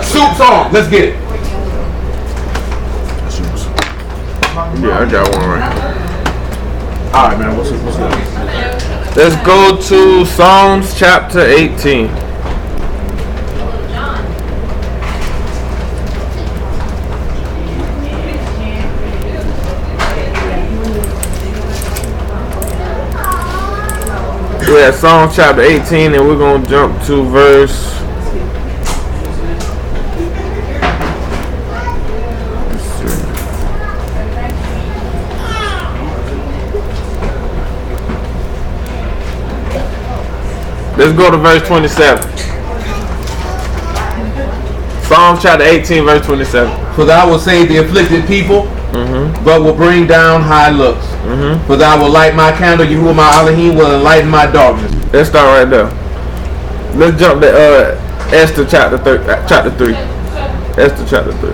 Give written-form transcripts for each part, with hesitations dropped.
Soup's on. Let's get it. Yeah, I got one right. All right, man. What's good? Let's go to Psalms chapter 18. We're at Psalms chapter 18, and we're going to jump to verse. Let's go to verse 27. Psalms chapter 18, verse 27. For thou will save the afflicted people, but will bring down high looks. For thou will light my candle, Yahuwah my Elohim will enlighten my darkness. Let's start right there. Let's jump to Esther chapter 3. Esther chapter 3.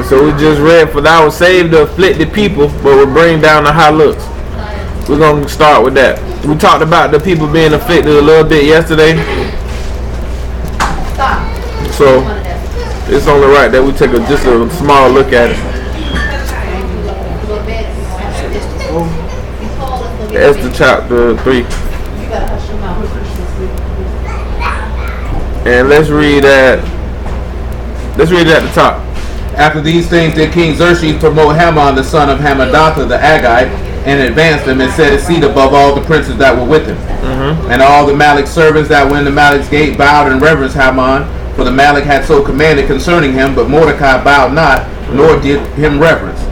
So we just read, for thou will save the afflicted people, but will bring down the high looks. We're going to start with that. We talked about the people being afflicted a little bit yesterday. So it's only right that we take just a small look at it. Esther chapter 3. And let's read at the top. After these things did King Xerxes promote Haman the son of Hammedatha the Agagite, and advanced him and set his seat above all the princes that were with him. And all the Malik servants that were in the Malik's gate bowed and reverenced Haman, for the Malik had so commanded concerning him, but Mordecai bowed not, nor did him reverence.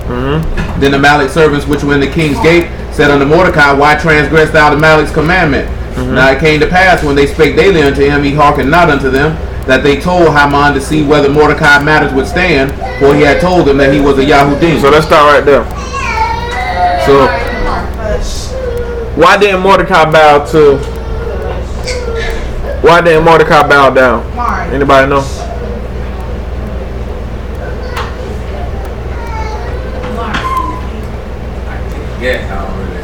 Then the Malik servants which were in the king's gate said unto Mordecai, why transgressed thou the Malik's commandment? Now it came to pass, when they spake daily unto him, he hearkened not unto them, that they told Haman to see whether Mordecai matters would stand, for he had told them that he was a Yahudim. So let's start right there. So why didn't Mordecai bow down? Anybody know? Yeah, I don't really.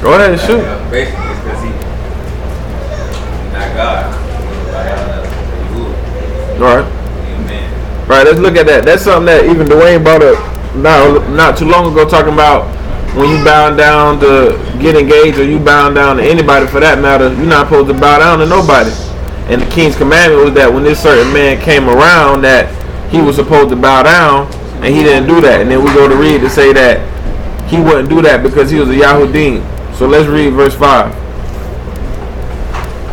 Go ahead and shoot. Basically, it's because he's not God. Alright. Amen. Right, let's look at that. That's something that even Dwayne brought up not too long ago, talking about when you bow down to get engaged, or you bow down to anybody for that matter, you're not supposed to bow down to nobody. And the king's commandment was that when this certain man came around, that he was supposed to bow down, and he didn't do that. And then we go to read to say that he wouldn't do that because he was a Yahudim. So let's read verse 5.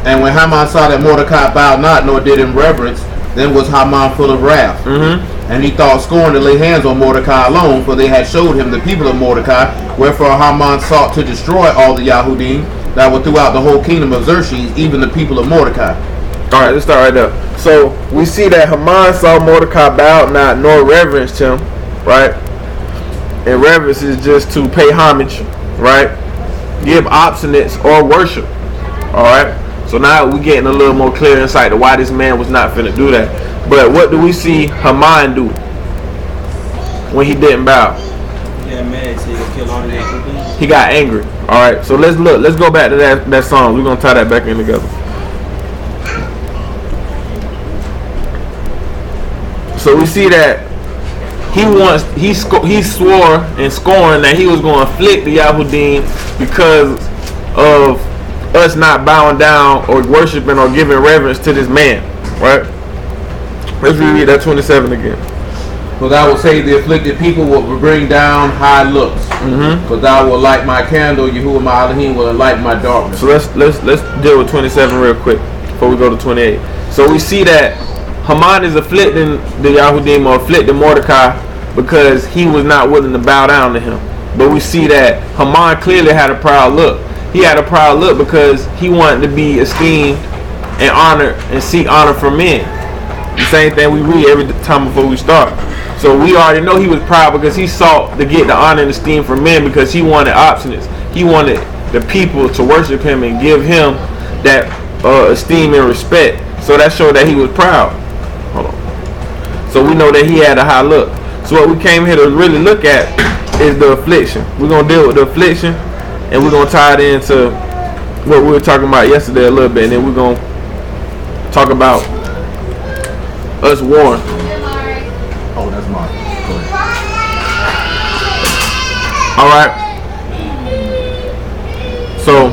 And when Haman saw that Mordecai bowed not, nor did him reverence, then was Haman full of wrath. And he thought scorn to lay hands on Mordecai alone, for they had showed him the people of Mordecai. Wherefore Haman sought to destroy all the Yahudim that were throughout the whole kingdom of Xerxes, even the people of Mordecai. Alright, let's start right there. So we see that Haman saw Mordecai bowed not, nor reverenced him, right? And reverence is just to pay homage, right? Give obeisances or worship. Alright? So now we're getting a little more clear insight to why this man was not finna do that. But what do we see Haman do when he didn't bow? He got angry. Alright, so let's look. Let's go back to that song. We're gonna tie that back in together. So we see that he swore and scorned that he was going to afflict the Yahudim because of us not bowing down or worshiping or giving reverence to this man, right? Let's reread that 27 again. For thou will save the afflicted people, will bring down high looks. For thou will light my candle, Yahuwah my Elohim will enlighten my darkness. So let's deal with 27 real quick before we go to 28. So we see that Haman is afflicting the Yahudim, or afflicting Mordecai, because he was not willing to bow down to him. But we see that Haman clearly had a proud look. He had a proud look because he wanted to be esteemed and honored and seek honor from men. The same thing we read every time before we start. So we already know he was proud because he sought to get the honor and esteem from men, because he wanted obeisances. He wanted the people to worship him and give him that esteem and respect. So that showed that he was proud. Hold on. So we know that he had a high look. So what we came here to really look at is the affliction. We're going to deal with the affliction, and we're going to tie it into what we were talking about yesterday a little bit, and then we're gonna talk about us warring. Oh, that's mine. Go ahead. All right. So,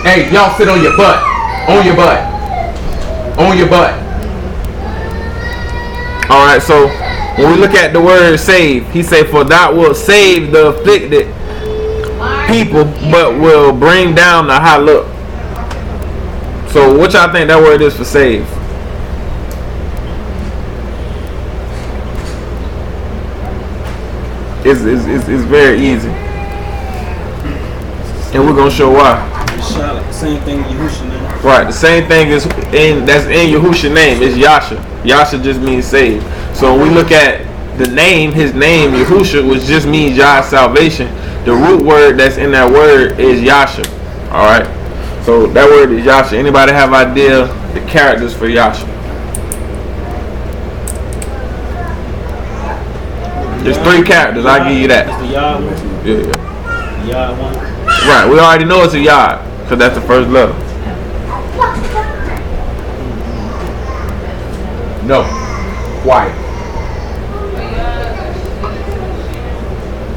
Hey, y'all sit on your butt. On your butt. On your butt. all right. So, when we look at the word "save," he say, "For thou wilt save the afflicted people, but will bring down the high look." So, what y'all think that word is for "save"? It's very easy, and we're gonna show why. Same thing Yahushua name. Right, the same thing is that's in Yahushua name is Yasha. Yasha just means save. So when we look at the name, his name Yahushua, which just means Yah's salvation, the root word that's in that word is Yasha. All right, so that word is Yasha. Anybody have idea the characters for Yasha? There's 3 characters. I'll give you that. That's the Yah one. Yeah. The Yah one. Right, we already know it's a Yah because that's the first letter. No. Quiet.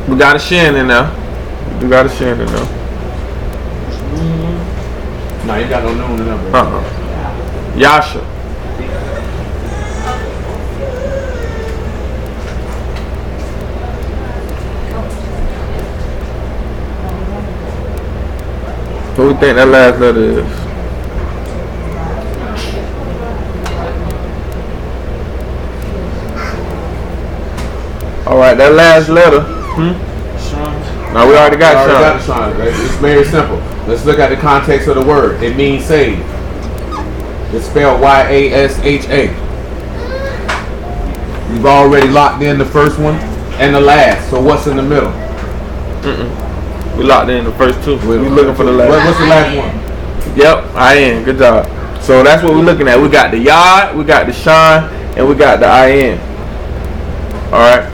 We got a Shin in there. We got a Shin in there. No, you got no noon number. Yasha. What do you think that last letter is? Alright, that last letter. No, we already got Sean. Right? It's very simple. Let's look at the context of the word. It means save. It's spelled Y-A-S-H-A. You've already locked in the first one and the last. So what's in the middle? We locked in the first 2. We looking for the last. What's the last one? Yep, I am. Good job. So that's what we're looking at. We got the Yod, we got the Shine, and we got the I-N. Alright.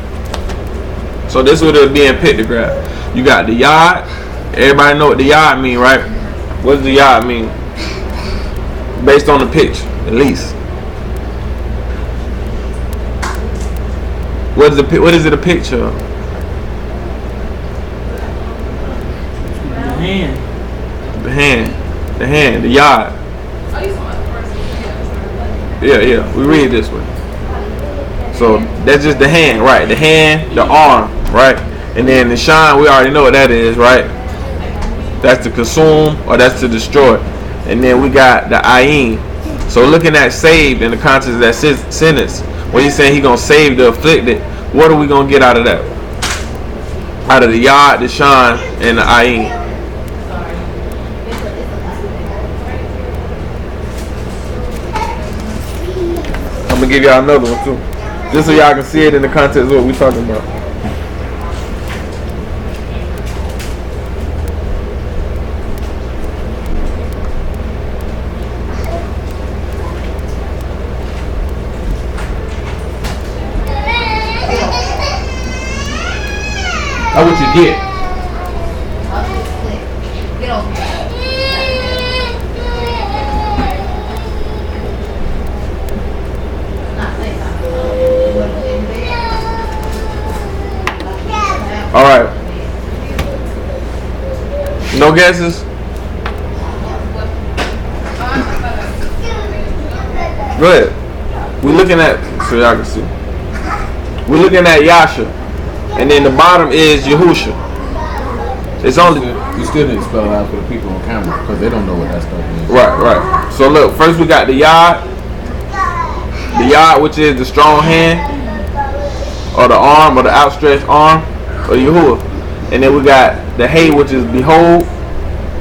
So this would be in pictograph. You got the Yod. Everybody know what the Yod mean, right? What does the Yod mean? Based on the picture, at least. What is it a picture of? The hand, the Yod. Yeah, we read this way. So that's just the hand, right? The hand, the arm, right? And then the shine, we already know what that is, right? That's to consume or that's to destroy. And then we got the ayin. So looking at saved in the context of that sentence, when he's saying he's going to save the afflicted, what are we going to get out of that? Out of the Yod, the shine, and the ayin. I'm going to give y'all another one too. Just so y'all can see it in the context of what we're talking about. That's what you get. All right. No guesses? Go ahead. We're looking at, so y'all can see. We're looking at Yasha. And then the bottom is Yahushua. It's only... You still need to spell it out for the people on camera because they don't know what that stuff is. Right. So look, first we got the Yod. The Yod, which is the strong hand, or the arm, or the outstretched arm, or Yahuwah. And then we got the Hay, which is behold,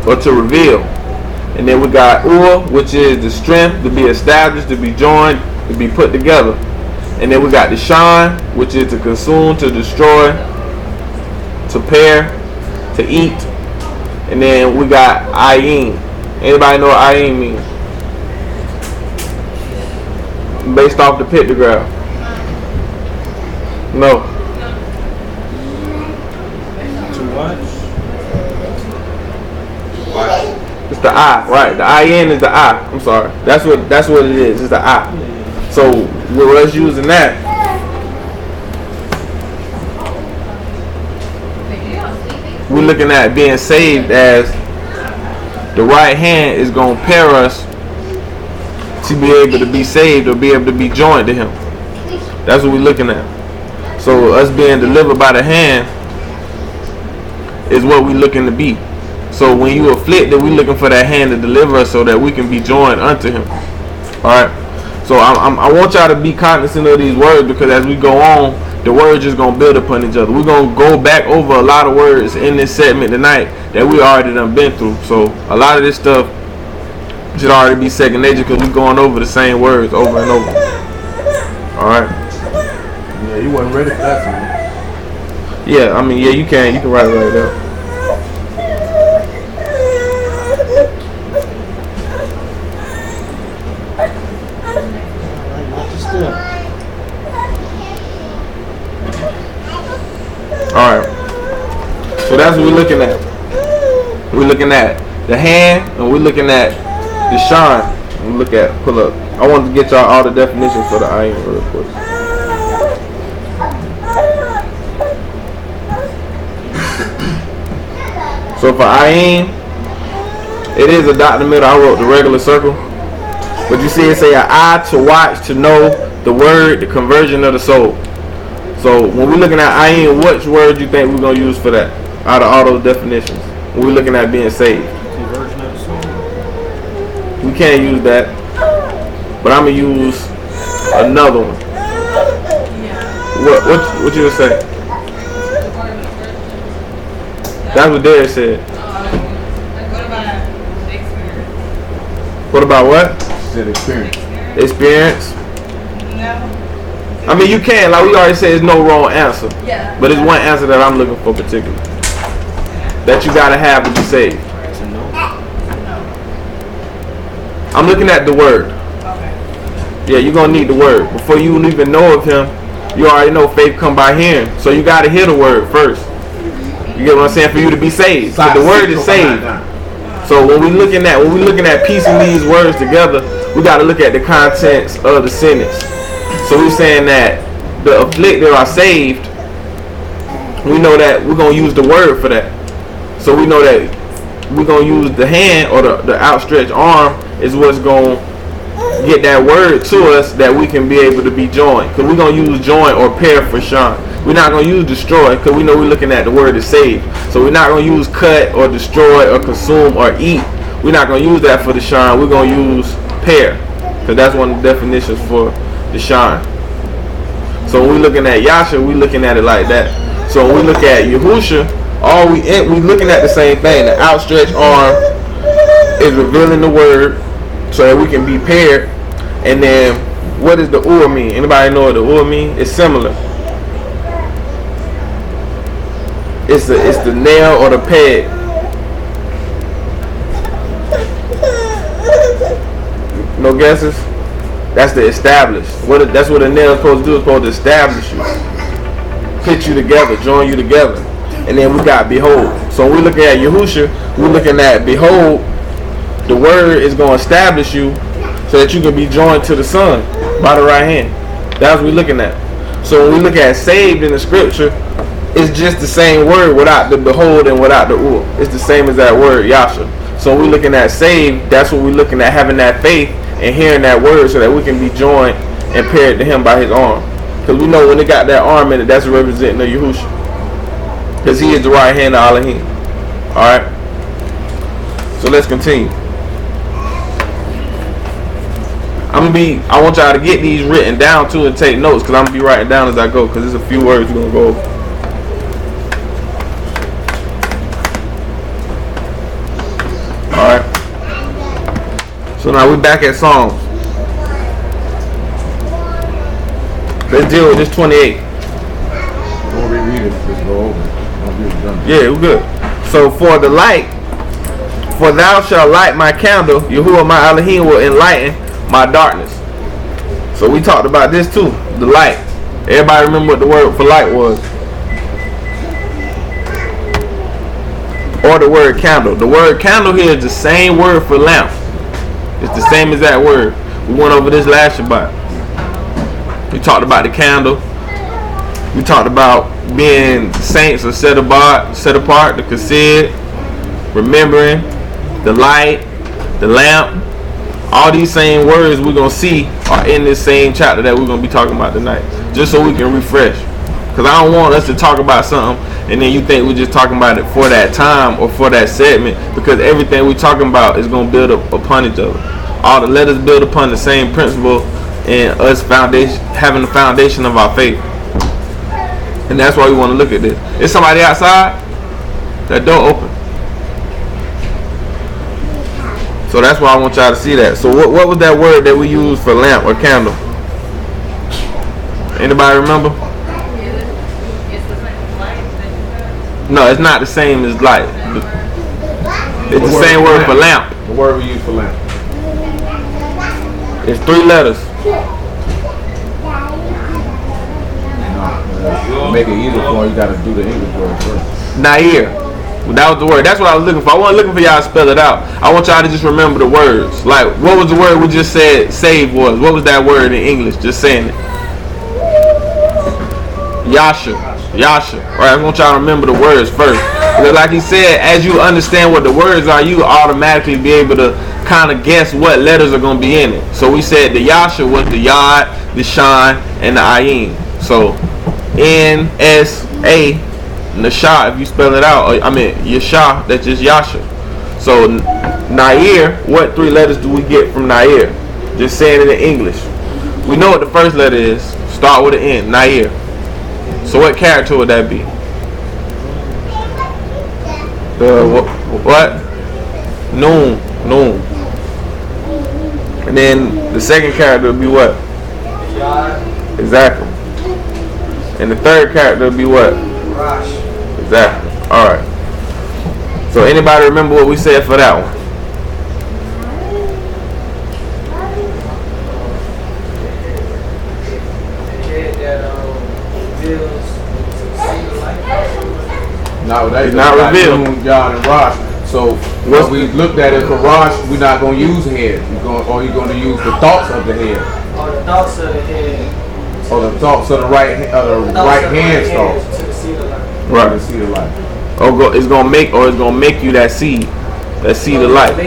or to reveal. And then we got Ur, which is the strength, to be established, to be joined, to be put together. And then we got the Shine, which is to consume, to destroy, to pair, to eat. And then we got Ayin. Anybody know what Ayin means? Based off the pictograph. No. To watch. Watch. The eye, right? The ayin is the eye. I'm sorry. That's what it is. It's the eye. So with us using that, we're looking at being saved as the right hand is going to pair us to be able to be saved or be able to be joined to Him. That's what we're looking at. So us being delivered by the hand is what we're looking to be. So when you afflicted, we're looking for that hand to deliver us so that we can be joined unto Him. Alright? So I want y'all to be cognizant of these words, because as we go on, the words just going to build upon each other. We're going to go back over a lot of words in this segment tonight that we already done been through. So a lot of this stuff should already be second nature, because we're going over the same words over and over. Alright? Yeah, you wasn't ready for that. Yeah, I mean, yeah, you can write it right there. Alright, so that's what we're looking at. We're looking at the hand, and we're looking at the shine. And look at, pull up. I wanted to get y'all all the definitions for the ayin real quick. So for ayin, it is a dot in the middle. I wrote the regular circle, but you see it say an eye to watch, to know, the word, the conversion of the soul. So when we're looking at ayin, which word do you think we're going to use for that out of all those definitions when we're looking at being saved? Conversion of the soul. We can't use that, but I'm going to use another one. What you say? That's what Derek said. What about what? Said experience. Experience? I mean, you can, like we already said, there's no wrong answer. Yeah. But it's one answer that I'm looking for particularly. That you gotta have to be saved. I'm looking at the word. Okay. Yeah, you're gonna need the word. Before you even know of Him, you already know faith come by hearing. So you gotta hear the word first. You get what I'm saying? For you to be saved. So the word is saved. So when we're looking at piecing these words together, we gotta look at the contents of the sentence. So we're saying that the afflicted are saved. We know that we're going to use the word for that. So we know that we're going to use the hand, or the outstretched arm is what's going to get that word to us that we can be able to be joined. Because we're going to use join or pair for shine. We're not going to use destroy, because we know we're looking at the word is saved. So we're not going to use cut or destroy or consume or eat. We're not going to use that for the shine. We're going to use pair, because that's one of the definitions for the shine. So when we're looking at Yasha, we're looking at it like that. So when we look at Yahusha, we looking at the same thing. The outstretched arm is revealing the word so that we can be paired. And then what does the ur mean? Anybody know what the ur mean? It's similar. It's the nail or the peg. No guesses? That's the establish. That's what a nail is supposed to do. It's supposed to establish you, put you together, join you together. And then we got behold. So when we're looking at Yahusha, we're looking at behold. The word is going to establish you so that you can be joined to the Son by the right hand. That's what we're looking at. So when we look at saved in the scripture, it's just the same word without the behold and without the ur. It's the same as that word Yasha. So when we're looking at saved, that's what we're looking at, having that faith and hearing that word so that we can be joined and paired to Him by His arm. Because we know when it got that arm in it, that's representing the Yahusha. Because He is the right hand of Elohim. Alright? So let's continue. I want y'all to get these written down too and take notes, because I'm going to be writing down as I go, because there's a few words we're going to go over. Alright. So now we're back at Psalms. Let's deal with this 28. Don't reread it, just go over it. Don't be redundant. Yeah, we're good. So for the light, for thou shalt light my candle, Yahuwah my Elohim will enlighten my darkness. So we talked about this too, the light. Everybody remember what the word for light was? or the word candle. The word candle here is the same word for lamp. It's the same as that word. We went over this last Shabbat. We talked about the candle. We talked about being saints or set apart, the chesed, remembering, the light, the lamp. All these same words we're going to see are in this same chapter that we're going to be talking about tonight. Just so we can refresh. Because I don't want us to talk about something and then you think we're just talking about it for that time or for that segment. Because everything we're talking about is going to build up upon each other. All the letters build upon the same principle and us having the foundation of our faith. And that's why we want to look at this. Is somebody outside? That door open. So that's why I want y'all to see that. So what was that word that we used for lamp or candle? Anybody remember? No, it's not the same as light. It's the same word for lamp. The word we use for lamp. It's 3 letters. Make it easier for you, gotta do the English word first. Nair. That was the word. That's what I was looking for. I wasn't looking for y'all to spell it out. I want y'all to just remember the words. Like, what was the word we just said save was? What was that word in English? Just saying it. Yasha. Alright, I want y'all to remember the words first. Because like he said, as you understand what the words are, you automatically be able to kind of guess what letters are going to be in it. So we said the Yasha was the Yod, the Shan, and the Ayin. So N-S-A, Nasha, if you spell it out, Yasha, that's just Yasha. So Nair, what 3 letters do we get from Nair? Just saying it in English. We know what the first letter is. Start with an N, Nair. So what character would that be? What? Noon. And then the second character would be what? Exactly. And the third character would be what? Rosh. Exactly. Alright. So anybody remember what we said for that one? No, that's not revealed. Noon, Yod, and Rosh. So what we looked at it for Rosh, we're not going to use head. You're going to use the thoughts of the head. Or the thoughts of the head. Or the thoughts of the right hand thoughts. To the seed of life. Right. To the seed of life. It's gonna make you that seed of life.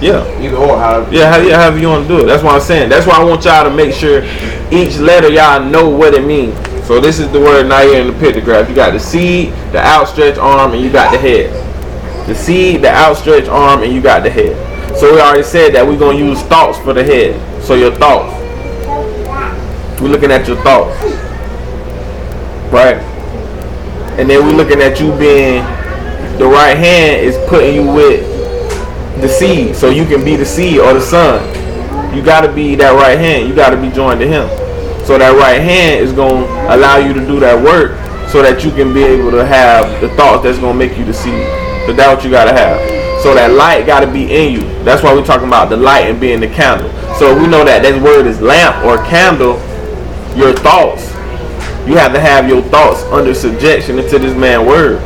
Yeah. Either or, however. Yeah, however you want to do it. That's what I'm saying. That's why I want y'all to make sure each letter y'all know what it means. So this is the word Nair in the pictograph. You got the seed, the outstretched arm, and you got the head. The seed, the outstretched arm, and you got the head. So we already said that we're going to use thoughts for the head. So your thoughts. We're looking at your thoughts. Right? And then we're looking at you being, the right hand is putting you with the seed. So you can be the seed or the son. You got to be that right hand. You got to be joined to him. So that right hand is going to allow you to do that work so that you can be able to have the thoughts that's going to make you the seed. So that's what you got to have. So that light got to be in you. That's why we're talking about the light and being the candle. So we know that word is lamp or candle. Your thoughts. You have to have your thoughts under subjection into this man's word.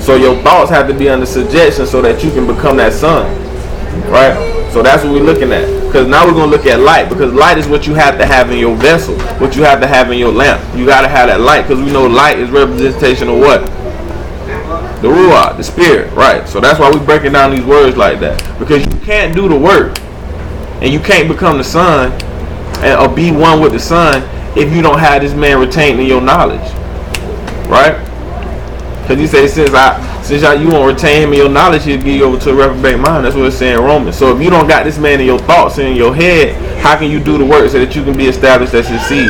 So your thoughts have to be under subjection so that you can become that son. Right? So that's what we're looking at. Because now we're going to look at light. Because light is what you have to have in your vessel. What you have to have in your lamp. You got to have that light. Because we know light is representation of what? The Ruach, the spirit. Right. So that's why we're breaking down these words like that. Because you can't do the work. And you can't become the son. Or be one with the son. If you don't have this man retained in your knowledge. Right? Because he says, since you won't retain him in your knowledge, he'll give you over to a reprobate mind. That's what it's saying in Romans. So if you don't got this man in your thoughts and in your head, how can you do the work so that you can be established as his seed?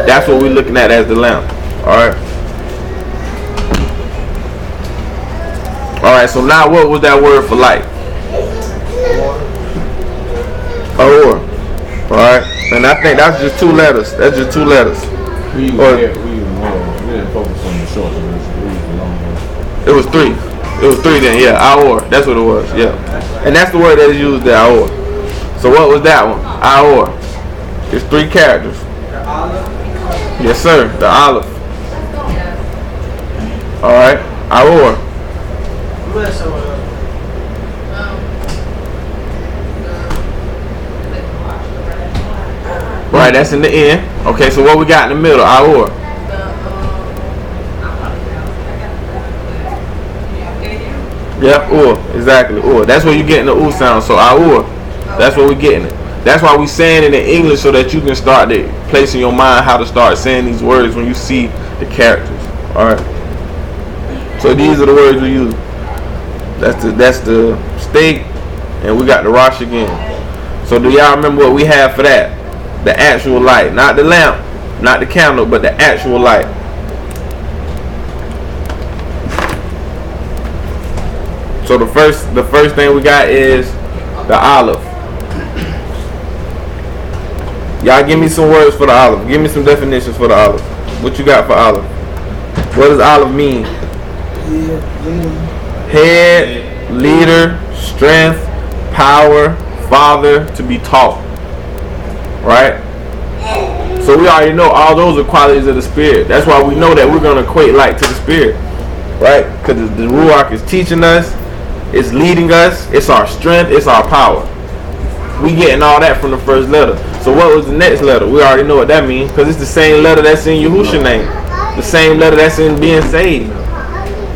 That's what we're looking at as the lamp. Alright. Alright, so now what was that word for light? Or. Alright. And I think that's just 2 letters. That's just 2 letters. We use head, we didn't focus on the short one. It was 3. It was 3 then, yeah. Aor. That's what it was, yeah. And that's the word that is used there, Aor. So what was that one? Aor. It's 3 characters. The olive. Yes, sir. The olive. Alright. Aor. Right, that's in the end. Okay, so what we got in the middle? Our. Yep, exactly. That's where you getting the sound. So our, that's what we getting it. That's why we saying it in English so that you can start to place in your mind how to start saying these words when you see the characters. All right. So these are the words we use. That's the steak, and we got the rosh again. So do y'all remember what we have for that? The actual light, not the lamp, not the candle, but the actual light. So the first thing we got is the olive. Y'all give me some words for the olive. Give me some definitions for the olive. What you got for olive? What does olive mean? Head, leader, strength, power, father, to be taught. Right? So we already know all those are qualities of the spirit. That's why we know that we're going to equate light to the spirit. Right? Because the Ruach is teaching us, it's leading us, it's our strength, it's our power. We getting all that from the first letter. So what was the next letter? We already know what that means, because it's the same letter that's in Yahushua's name. The same letter that's in being saved.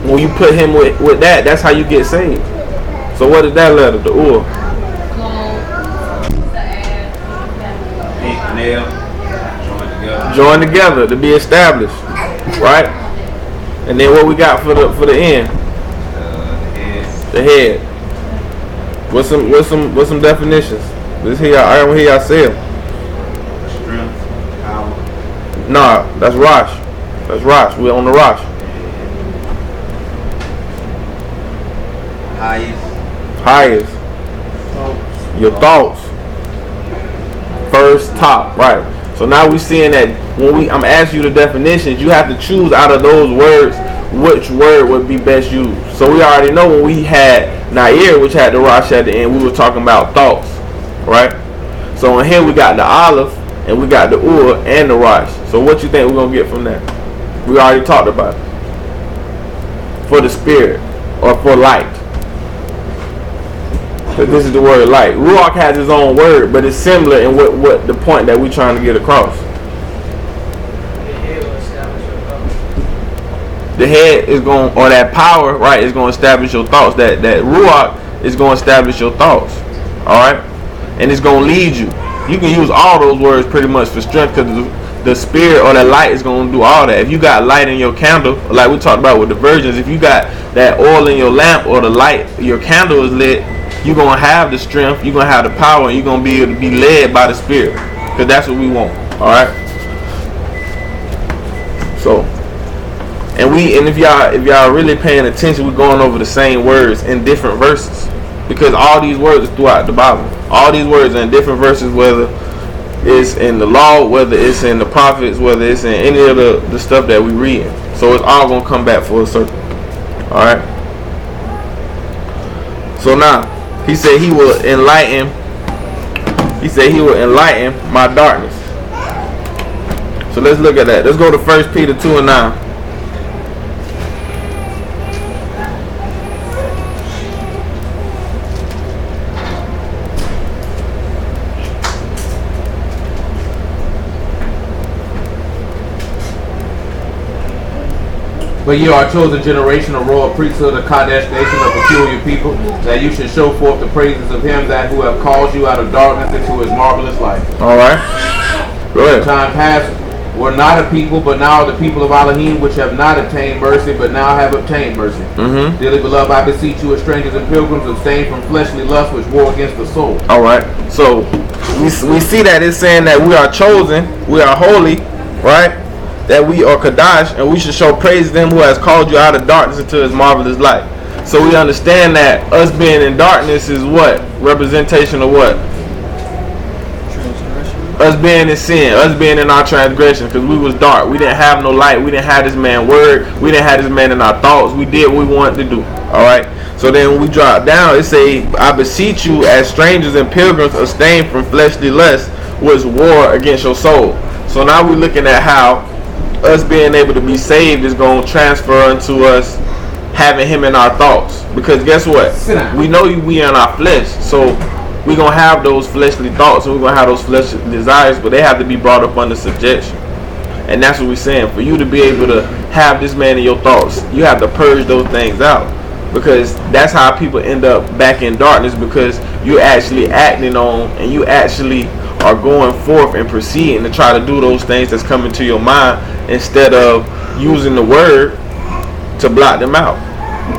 When you put him with that, that's how you get saved. So what is that letter? The Ur. Join together to be established. Right? And then what we got for the end? The head. What's some definitions? Let's hear I don't hear y'all say them. Strength, power. Nah, that's Rosh. That's Rosh. We're on the Rosh. Highest. Your thoughts. First, top. Right. So now we're seeing that when I'm asking you the definitions, you have to choose out of those words which word would be best used. So we already know when we had Nair, which had the Rosh at the end, we were talking about thoughts. Right? So in here we got the olive, and we got the Ur and the Rosh. So what you think we're going to get from that? We already talked about it. For the spirit, or for light. Because this is the word light. Ruach has his own word, but it's similar in what the point that we're trying to get across. The head is going, or that power, right, is going to establish your thoughts. That Ruach is going to establish your thoughts. Alright? And it's going to lead you. You can use all those words pretty much for strength, because the spirit or the light is going to do all that. If you got light in your candle, like we talked about with the virgins, if you got that oil in your lamp or the light, your candle is lit, you're going to have the strength, you're going to have the power, and you're going to be able to be led by the spirit. Because that's what we want. Alright? So, and if y'all really paying attention, we're going over the same words in different verses. Because all these words are throughout the Bible. All these words are in different verses, whether it's in the law, whether it's in the prophets, whether it's in any of the stuff that we read. So it's all going to come back full circle. Alright? So now, he said he will enlighten my darkness. So let's look at that. Let's go to 1 Peter 2:9. But ye are a chosen generation, a royal priesthood, a Kadesh nation, a peculiar people, that you should show forth the praises of him that who have called you out of darkness into his marvelous light. Alright. Go ahead. Time past were not a people, but now are the people of Elohim, which have not obtained mercy, but now have obtained mercy. Dearly beloved, I beseech you as strangers and pilgrims, abstain from fleshly lusts which war against the soul. Alright. So we see that it's saying that we are chosen, we are holy, right? That we are Kadash, and we should show praise to him who has called you out of darkness into his marvelous light. So we understand that us being in darkness is what? Representation of what? Us being in sin, us being in our transgression, because we was dark. We didn't have no light. We didn't have this man word. We didn't have this man in our thoughts. We did what we wanted to do. Alright? So then when we drop down, it say, I beseech you as strangers and pilgrims, abstain from fleshly lusts which war against your soul. So now we're looking at how us being able to be saved is going to transfer into us having him in our thoughts. Because guess what? We know we in our flesh, so we're going to have those fleshly thoughts and we're going to have those fleshly desires, but they have to be brought up under subjection. And that's what we're saying. For you to be able to have this man in your thoughts, you have to purge those things out. Because that's how people end up back in darkness, because you're actually acting on and you actually are going forth and proceeding to try to do those things that's coming to your mind instead of using the word to block them out.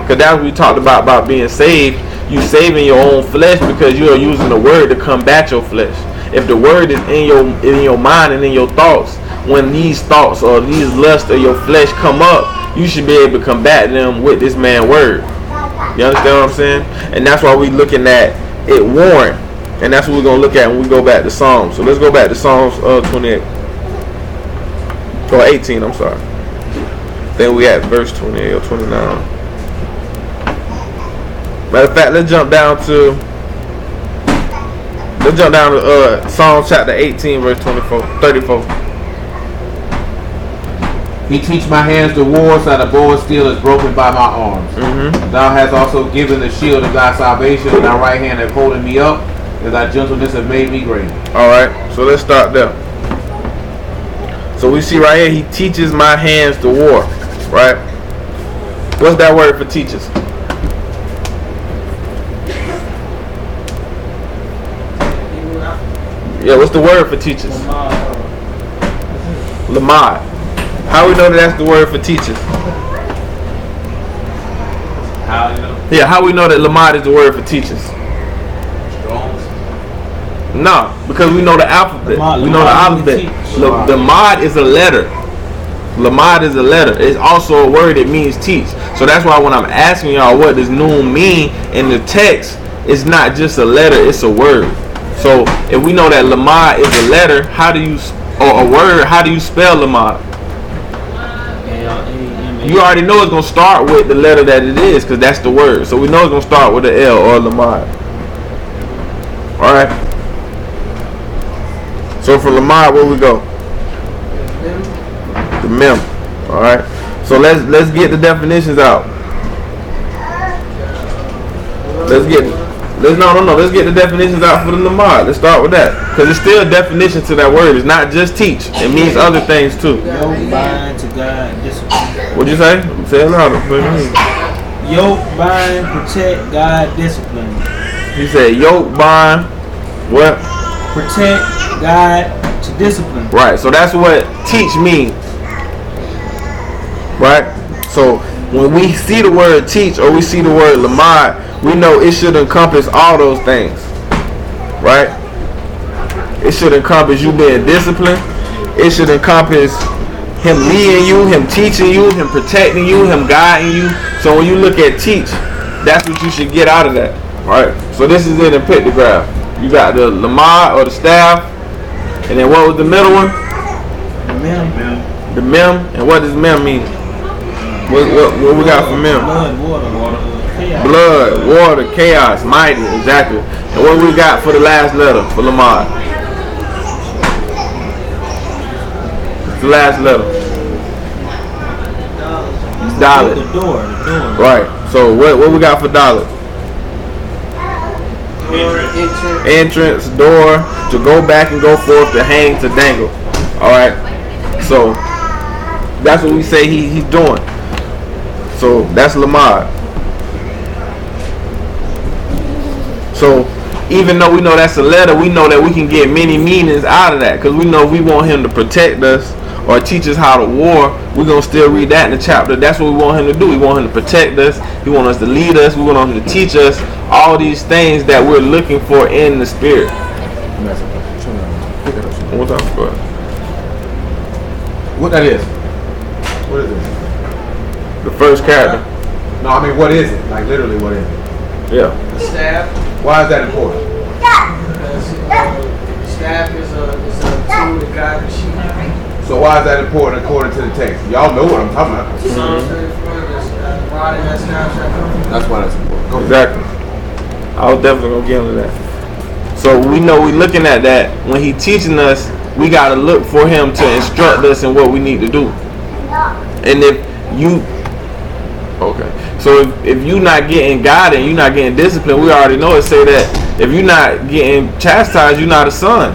Because that's what we talked about being saved. You saving your own flesh because you are using the word to combat your flesh. If the word is in your mind and in your thoughts, when these thoughts or these lusts of your flesh come up, you should be able to combat them with this man's word. You understand what I'm saying? And that's why we're looking at it warring. And that's what we're going to look at when we go back to Psalms. So let's go back to Psalms 28. Or 18, I'm sorry. Then we at verse 28 or 29. Matter of fact, let's jump down to Psalms chapter 18, verse 34. He teach my hands to war, so that the bow of steel is broken by my arms. Thou hast also given the shield of thy salvation, and thy right hand hath holding me up, and thy gentleness hath made me great. Alright, so let's start there. So we see right here, he teaches my hands to war. Right? What's that word for teaches? Yeah, what's the word for teachers? Lamad. How we know that that's the word for teachers? How you know? Yeah, how we know that Lamad is the word for teachers? Strong's. No, because we know the alphabet. We know the alphabet. The mod is a letter. Lamad is a letter. It's also a word that means teach. So that's why when I'm asking y'all what does noon mean in the text, it's not just a letter, it's a word. So if we know that Lamad is a letter, how do you spell Lamad? You already know it's going to start with the letter that it is, because that's the word. So we know it's going to start with the L or Lamad. Alright. So for Lamad, where we go? The Mem. Alright. So let's get the definitions out. Let's get the definitions out for the Lamad. Let's start with that. Because it's still a definition to that word. It's not just teach. It means other things too. Yoke, bind to God, discipline. What'd you say? Say it louder. Yoke, bind, protect, God, discipline. He said yoke, bind, what? Protect, God, to discipline. Right. So that's what teach means. Right? So when we see the word teach or we see the word Lamad, we know it should encompass all those things. Right? It should encompass you being disciplined. It should encompass him leading you, him teaching you, him protecting you, him guiding you. So when you look at teach, that's what you should get out of that. Right? So this is it in pictograph. You got the Lamad or the staff. And then what was the middle one? The Mem. And what does Mem mean? What we got for Mem? Blood, water, chaos, mighty, exactly. And what we got for the last letter for Lamad? It's the last letter. Dalet. The door. Right. So what we got for Dalet? Entrance, door, to go back and go forth, to hang, to dangle. Alright. So that's what we say he's doing. So that's Lamad. So even though we know that's a letter, we know that we can get many meanings out of that, because we know we want him to protect us or teach us how to war. We're going to still read that in the chapter. That's what we want him to do. We want him to protect us. He wants us to lead us. We want him to teach us all these things that we're looking for in the spirit. One time, go ahead. What that is? What is it? The first character. No, I mean, what is it? Like, literally, what is it? Yeah. The staff. Why is that important? Because staff is a tool to guide the sheep. So why is that important according to the text? Y'all know what I'm talking about. Psalms 34, the rod and that staff shall come. That's why that's important. Go ahead. Exactly. I was definitely going to get into that. So we know we're looking at that. When he's teaching us, we got to look for him to instruct us in what we need to do. And if you Okay. So if you not getting guided, you're not getting disciplined, we already know it say that if you're not getting chastised, you're not a son.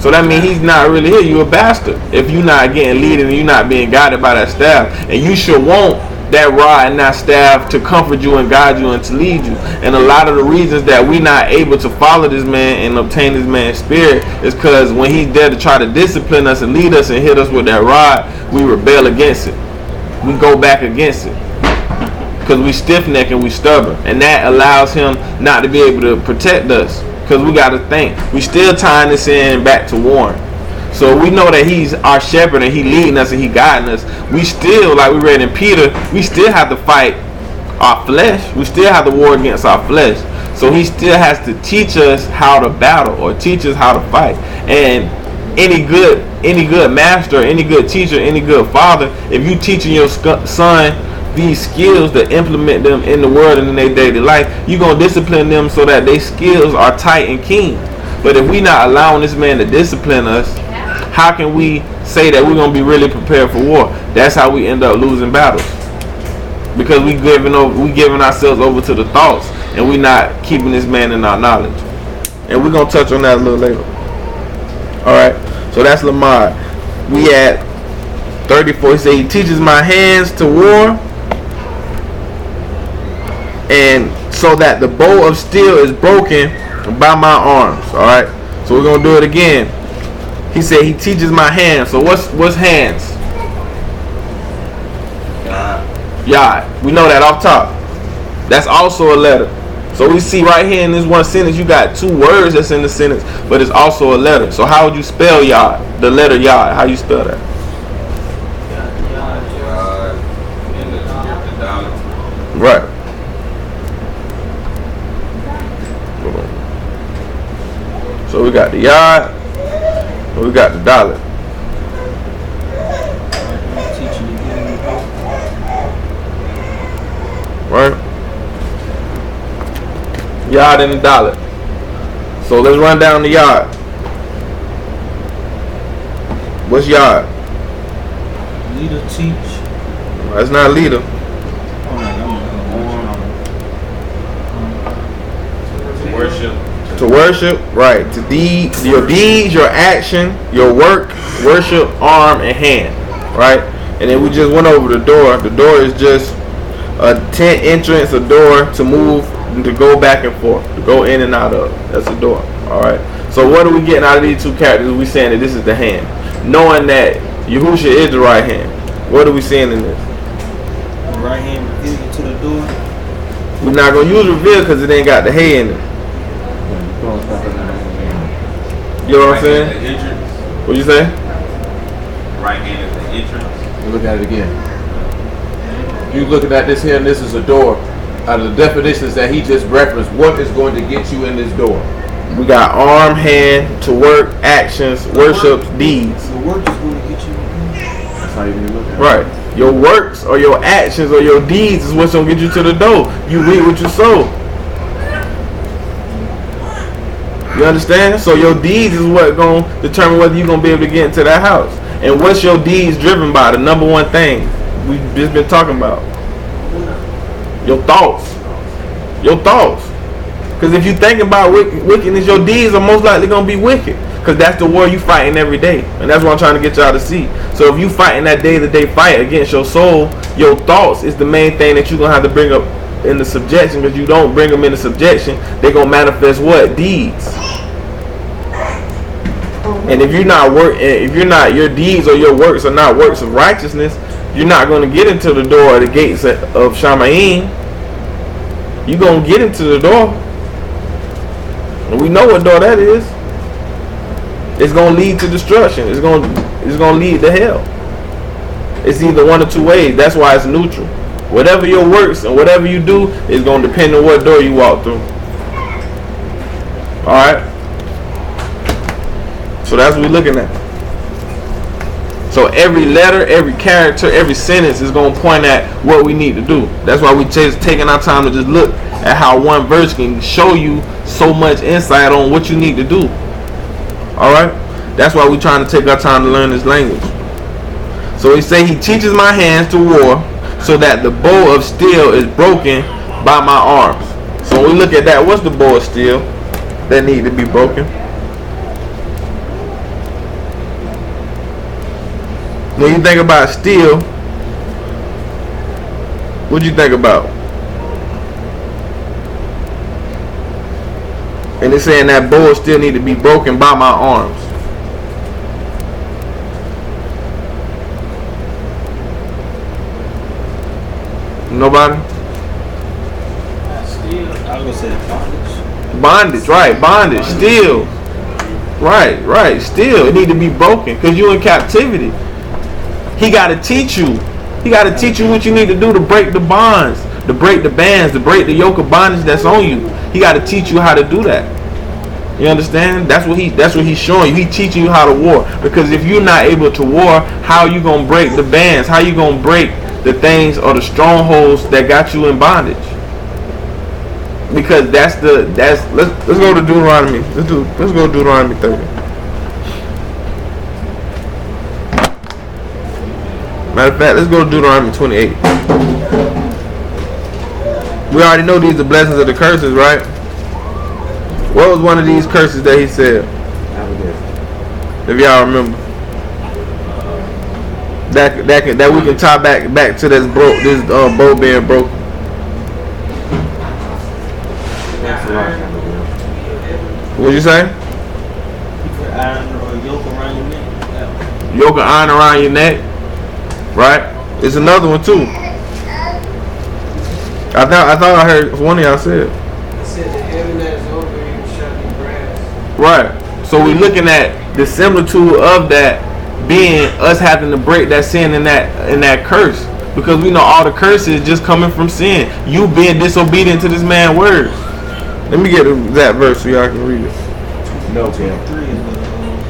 So that means he's not really here. You a bastard. If you're not getting leading and you're not being guided by that staff. And you should want that rod and that staff to comfort you and guide you and to lead you. And a lot of the reasons that we not able to follow this man and obtain this man's spirit is because when he's there to try to discipline us and lead us and hit us with that rod, we rebel against it. We go back against it. Because we stiff-necked and we stubborn. And that allows him not to be able to protect us. Because we got to think. We still tying this in back to Warren. So we know that he's our shepherd and he leading us and he guiding us. We still, like we read in Peter, we still have to fight our flesh. We still have to war against our flesh. So he still has to teach us how to battle or teach us how to fight. And any good master, any good teacher, any good father, if you teaching your son these skills to implement them in the world and in their daily life, you're going to discipline them so that their skills are tight and keen. But if we not allowing this man to discipline us, how can we say that we're going to be really prepared for war? That's how we end up losing battles. Because we giving ourselves over to the thoughts and we not keeping this man in our knowledge. And we're going to touch on that a little later. Alright, so that's Lamar. We at 34. He said he teaches my hands to war, and so that the bow of steel is broken by my arms. Alright, so we're going to do it again. He said he teaches my hands. So what's hands? Yod. We know that off top. That's also a letter. So we see right here in this one sentence, you got two words that's in the sentence, but it's also a letter. So how would you spell Yod? The letter Yod. How you spell that? Right. So we got the Yod. We got the dollar. Right? Yod and the dollar. So let's run down the Yod. What's Yod? Leader, teach. That's not leader. Worship. To worship, right? To your deeds, your action, your work, worship, arm, and hand, right? And then we just went over the door. The door is just a tent entrance, a door to move, and to go back and forth, to go in and out of. That's the door. All right. So what are we getting out of these two characters? We saying that this is the hand, knowing that Yahusha is the right hand. What are we seeing in this? The right hand revealed to the door. We're not gonna use reveal because it ain't got the hay in it. You know what I'm saying? What you say? Right hand is the entrance. Look at it again. You looking at this here, and this is a door. Out of the definitions that he just referenced, what is going to get you in this door? We got arm, hand, to work, actions, worships, deeds. The work is going to get you. That's how you look at it. Right. Your works or your actions or your deeds is what's going to get you to the door. You reap what you sow. You understand? So your deeds is what going to determine whether you're going to be able to get into that house. And what's your deeds driven by? The number one thing we've just been talking about. Your thoughts. Your thoughts. Because if you think about wickedness, your deeds are most likely going to be wicked. Because that's the war you fighting every day. And that's what I'm trying to get y'all to see. So if you fighting that day-to-day fight against your soul, your thoughts is the main thing that you're going to have to bring up in the subjection. Because you don't bring them into subjection, they're going to manifest what? Deeds. And if your deeds or your works are not works of righteousness, you're not going to get into the door or the gates of Shamayim. You're going to get into the door. And we know what door that is. It's going to lead to destruction. It's going to lead to hell. It's either one or two ways. That's why it's neutral. Whatever your works and whatever you do is going to depend on what door you walk through. Alright? So that's what we're looking at. So every letter, every character, every sentence is going to point at what we need to do. That's why we just taking our time to just look at how one verse can show you so much insight on what you need to do. Alright? That's why we're trying to take our time to learn this language. So he say he teaches my hands to war, so that the bow of steel is broken by my arms. So when we look at that, what's the bow of steel that need to be broken? When you think about steel, what you think about? And it's saying that bow of steel need to be broken by my arms. Nobody? Still, I was gonna say bondage. Bondage, right? Bondage, steel. Right. Steel. It need to be broken because you in captivity. He got to teach you. He got to teach you what you need to do to break the bonds, to break the bands, to break the yoke of bondage that's on you. He got to teach you how to do that. You understand? That's what he's showing you. He teaching you how to war. Because if you're not able to war, how you gonna break the bands? How you gonna break the things or the strongholds that got you in bondage? Because let's go to Deuteronomy. Let's go to Deuteronomy 30. Matter of fact, let's go to Deuteronomy 28. We already know these are the blessings of the curses, right? What was one of these curses that he said? If y'all remember, that we can tie back to this bow being broken. What'd you say? Iron or yoke around your neck. Yoke of iron around your neck, right? It's another one too. I thought I heard one of y'all said. It said the heaven that is over you shall be brass. Right. So we're looking at the similitude of that being us having to break that sin in that curse, because we know all the curses just coming from sin. You being disobedient to this man's word. Let me get that verse so y'all can read it. No, Kim. 3 is the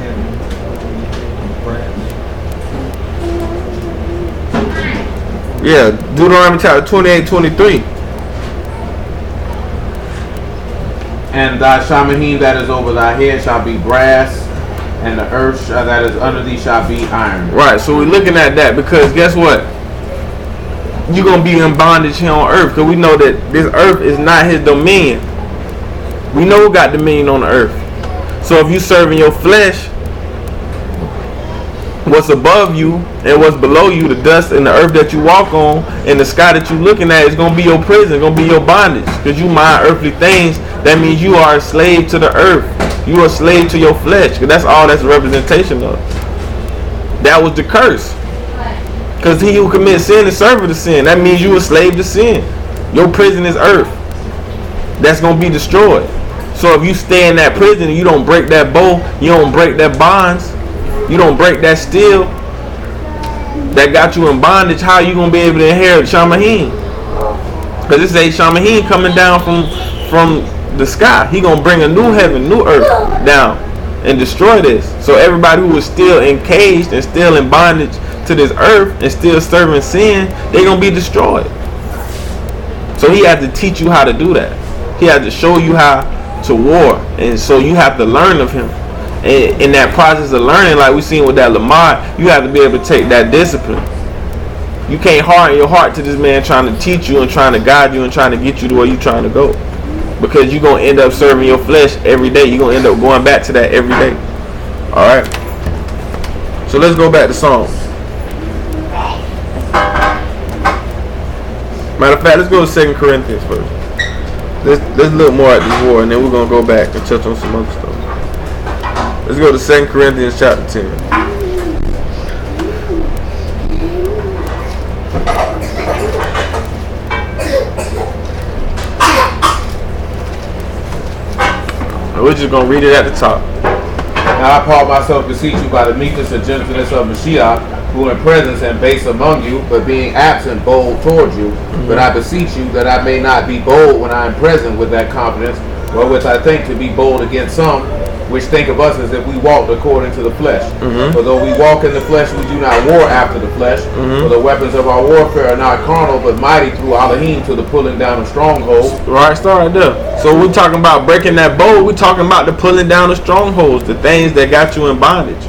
heaven. Brass. Yeah, Deuteronomy chapter 28:23. And thy Shamahim that is over thy head shall be brass, and the earth that is under thee shall be iron. Right, so we're looking at that because guess what? You're going to be in bondage here on earth, because we know that this earth is not his dominion. We know who got dominion on the earth. So if you serving your flesh, what's above you and what's below you, the dust and the earth that you walk on and the sky that you're looking at, is going to be your prison, it's going to be your bondage. Because you mind earthly things, that means you are a slave to the earth. You are a slave to your flesh, because that's all that's a representation of. That was the curse. Because he who commits sin is servant to sin. That means you a slave to sin. Your prison is earth. That's going to be destroyed. So if you stay in that prison and you don't break that bow, you don't break that bonds, you don't break that steel that got you in bondage, how are you going to be able to inherit Shamahim? Because it says Shamahim coming down from the sky. He going to bring a new heaven, new earth down and destroy this. So everybody who is still encaged and still in bondage to this earth and still serving sin, they're going to be destroyed. So he had to teach you how to do that. He had to show you how to war, and so you have to learn of him. And in that process of learning, like we seen with that Lamar, you have to be able to take that discipline. You can't harden your heart to this man trying to teach you and trying to guide you and trying to get you to where you're trying to go, because you're going to end up serving your flesh every day. You're going to end up going back to that every day. Alright, so let's go back to Psalms. Matter of fact, let's go to 2 Corinthians first. Let's look more at this war, and then we're going to go back and touch on some other stuff. Let's go to 2 Corinthians chapter 10. And we're just going to read it at the top. Now I, Paul, myself beseech you by the meekness and gentleness of Mashiach, who in presence and base among you, but being absent bold towards you. But I beseech you that I may not be bold when I am present with that confidence, wherewith I think to be bold against some, which think of us as if we walked according to the flesh. For though we walk in the flesh, we do not war after the flesh. For the weapons of our warfare are not carnal, but mighty through Elohim to the pulling down of strongholds. Right, start right there. So we're talking about breaking that bow. We're talking about the pulling down of strongholds, the things that got you in bondage.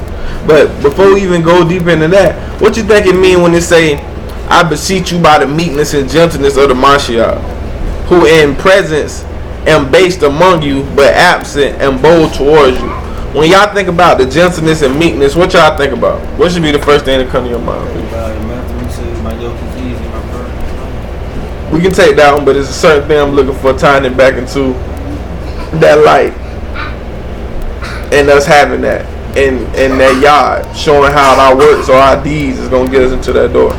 But before we even go deep into that, what you think it mean when they say, I beseech you by the meekness and gentleness of the Mashiach, who in presence am based among you, but absent and bold towards you. When y'all think about the gentleness and meekness, what y'all think about? What should be the first thing that come to your mind? We can take that one, but it's a certain thing I'm looking for, tying it back into that light and us having that in that yard, showing how our works or our deeds is going to get us into that door.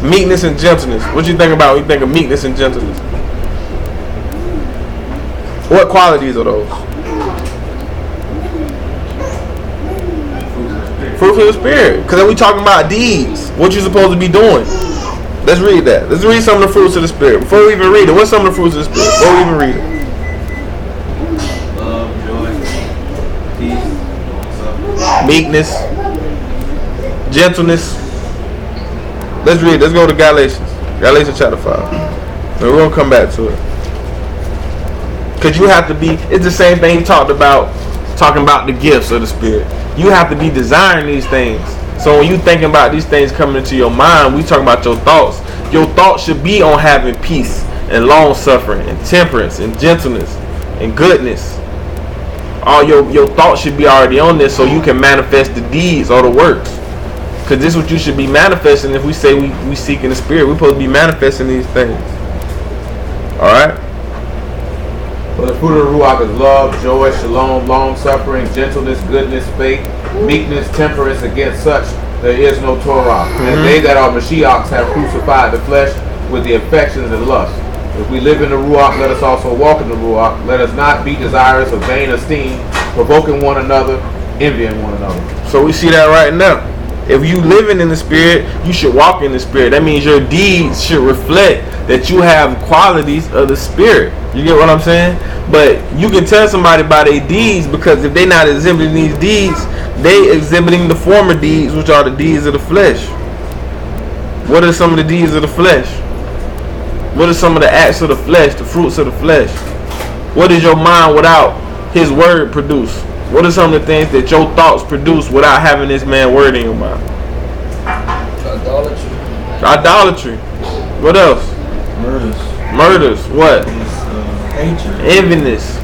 Meekness and gentleness. What you think about when you think of meekness and gentleness? What qualities are those? Fruits of the Spirit. Because then we talking about deeds. What you supposed to be doing. Let's read that. Let's read some of the fruits of the Spirit. Before we even read it, what's some of the fruits of the Spirit? Before we even read it. Love, joy, peace, Meekness. Gentleness. Let's read. Let's go to Galatians. Galatians chapter 5. And we're going to come back to it. Because you have to be, it's the same thing he talked about, talking about the gifts of the Spirit. You have to be desiring these things. So when you thinking about these things coming into your mind, we talking about your thoughts. Your thoughts should be on having peace and long suffering and temperance and gentleness and goodness. All your thoughts should be already on this so you can manifest the deeds or the works. Because this is what you should be manifesting. If we say we seek in the Spirit, we're supposed to be manifesting these things. Alright? For the fruit of the Ruach is love, joy, shalom, long-suffering, gentleness, goodness, faith, meekness, temperance. Against such there is no Torah. And they that are Mashiachs have crucified the flesh with the affections and lusts. If we live in the Ruach, let us also walk in the Ruach. Let us not be desirous of vain esteem, provoking one another, envying one another. So we see that right now. If you living in the Spirit, you should walk in the Spirit. That means your deeds should reflect that you have qualities of the Spirit. You get what I'm saying? But you can tell somebody by their deeds, because if they're not exhibiting these deeds, they exhibiting the former deeds, which are the deeds of the flesh. What are some of the deeds of the flesh? What are some of the acts of the flesh, the fruits of the flesh? What does your mind without His word produce? What are some of the things that your thoughts produce without having this man's word in your mind? Idolatry. Idolatry. What else? Murders. What? hatred. Enviness.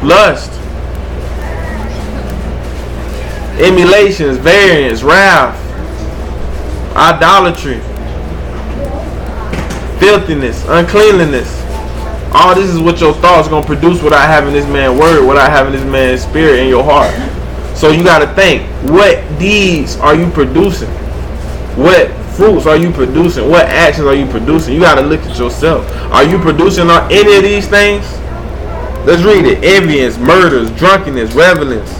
Lust. Emulations, variance, wrath, idolatry, filthiness, uncleanliness. All this is what your thoughts going to produce without having this man's word, without having this man's spirit in your heart. So you got to think, what deeds are you producing? What fruits are you producing? What actions are you producing? You got to look at yourself. Are you producing any of these things? Let's read it. Envyings, murders, drunkenness, revelings,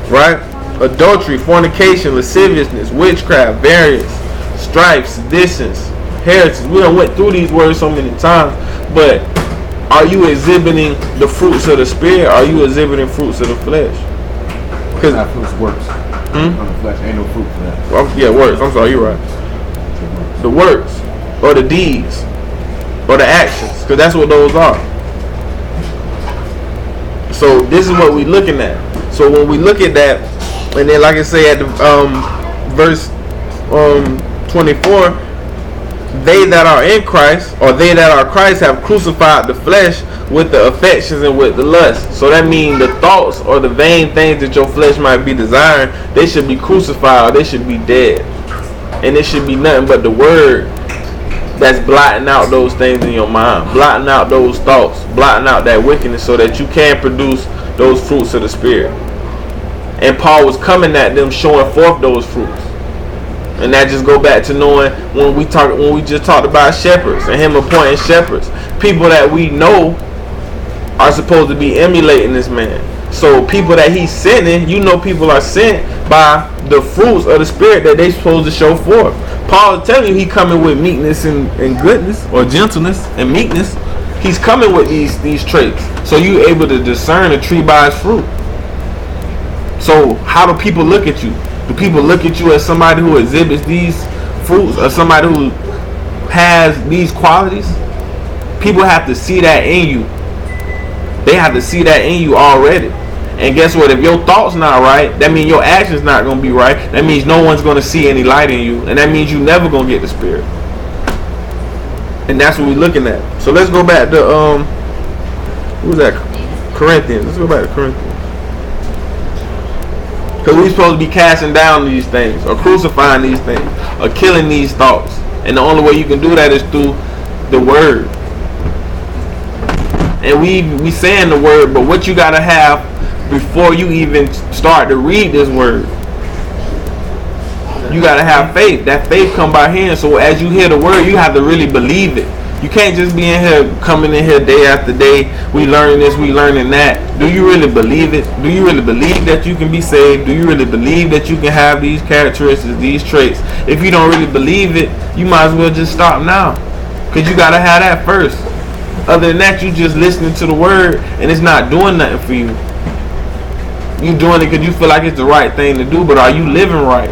right? Adultery, fornication, lasciviousness, witchcraft, variance, strife, seditions, heresies. We done went through these words so many times, but are you exhibiting the fruits of the Spirit? Or are you exhibiting fruits of the flesh? Because that fruits works. On the flesh, ain't no fruit for that. Well, yeah, works. I'm sorry, you're right. The works, or the deeds, or the actions, because that's what those are. So this is what we're looking at. So when we look at that, and then like I say at the verse 24, they that are in Christ, or they that are Christ, have crucified the flesh with the affections and with the lust. So that means the thoughts or the vain things that your flesh might be desiring, they should be crucified, they should be dead. And it should be nothing but the word that's blotting out those things in your mind, blotting out those thoughts, blotting out that wickedness, so that you can produce those fruits of the Spirit. And Paul was coming at them, showing forth those fruits. And that just go back to knowing when we just talked about shepherds and him appointing shepherds, people that we know are supposed to be emulating this man. So people that he's sending, people are sent by the fruits of the Spirit that they supposed to show forth. Paul is telling you he coming with meekness and goodness, or gentleness and meekness. He's coming with these traits. So you able to discern a tree by its fruit. So how do people look at you? Do people look at you as somebody who exhibits these fruits, or somebody who has these qualities? People have to see that in you. They have to see that in you already. And guess what? If your thoughts not right, that means your actions not going to be right. That means no one's going to see any light in you. And that means you never going to get the Spirit. And that's what we're looking at. So let's go back to, who's that? Corinthians. Let's go back to Corinthians. Because we're supposed to be casting down these things, or crucifying these things, or killing these thoughts. And the only way you can do that is through the Word. And we saying the Word, but what you got to have before you even start to read this Word, you got to have faith. That faith come by hearing. So as you hear the Word, you have to really believe it. You can't just be in here, coming in here day after day. We learning this, we learning that. Do you really believe it? Do you really believe that you can be saved? Do you really believe that you can have these characteristics, these traits? If you don't really believe it, you might as well just stop now. Because you got to have that first. Other than that, you just listening to the Word and it's not doing nothing for you. You doing it because you feel like it's the right thing to do, but are you living right?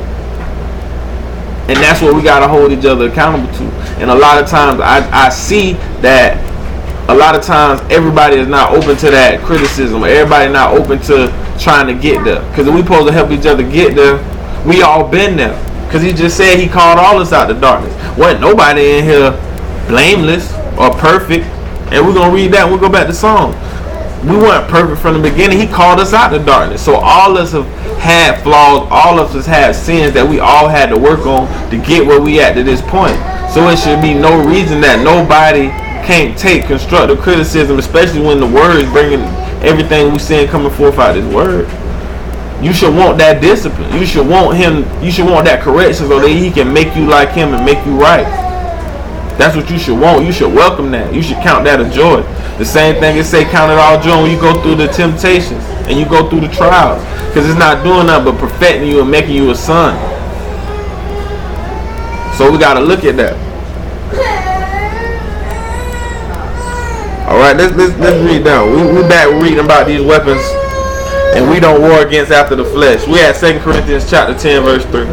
And that's what we got to hold each other accountable to. And a lot of times I see that a lot of times everybody is not open to that criticism. Everybody not open to trying to get there. Because if we supposed to help each other get there, we all been there. Because he just said he called all us out of darkness. Wasn't nobody in here blameless or perfect. And we're going to read that and we'll go back to Psalm. We weren't perfect from the beginning. He called us out of darkness. So all of us have had flaws. All of us have sins that we all had to work on to get where we at to this point. So it should be no reason that nobody can't take constructive criticism, especially when the Word is bringing everything we seeing coming forth out of this Word. You should want that discipline. You should want him. You should want that correction so that he can make you like him and make you right. That's what you should want. You should welcome that. You should count that a joy. The same thing as say count it all joy when you go through the temptations and you go through the trials. Because it's not doing nothing but perfecting you and making you a son. So we got to look at that. Alright, let's read down. We back reading about these weapons. And we don't war against after the flesh. We at 2 Corinthians chapter 10 verse 3.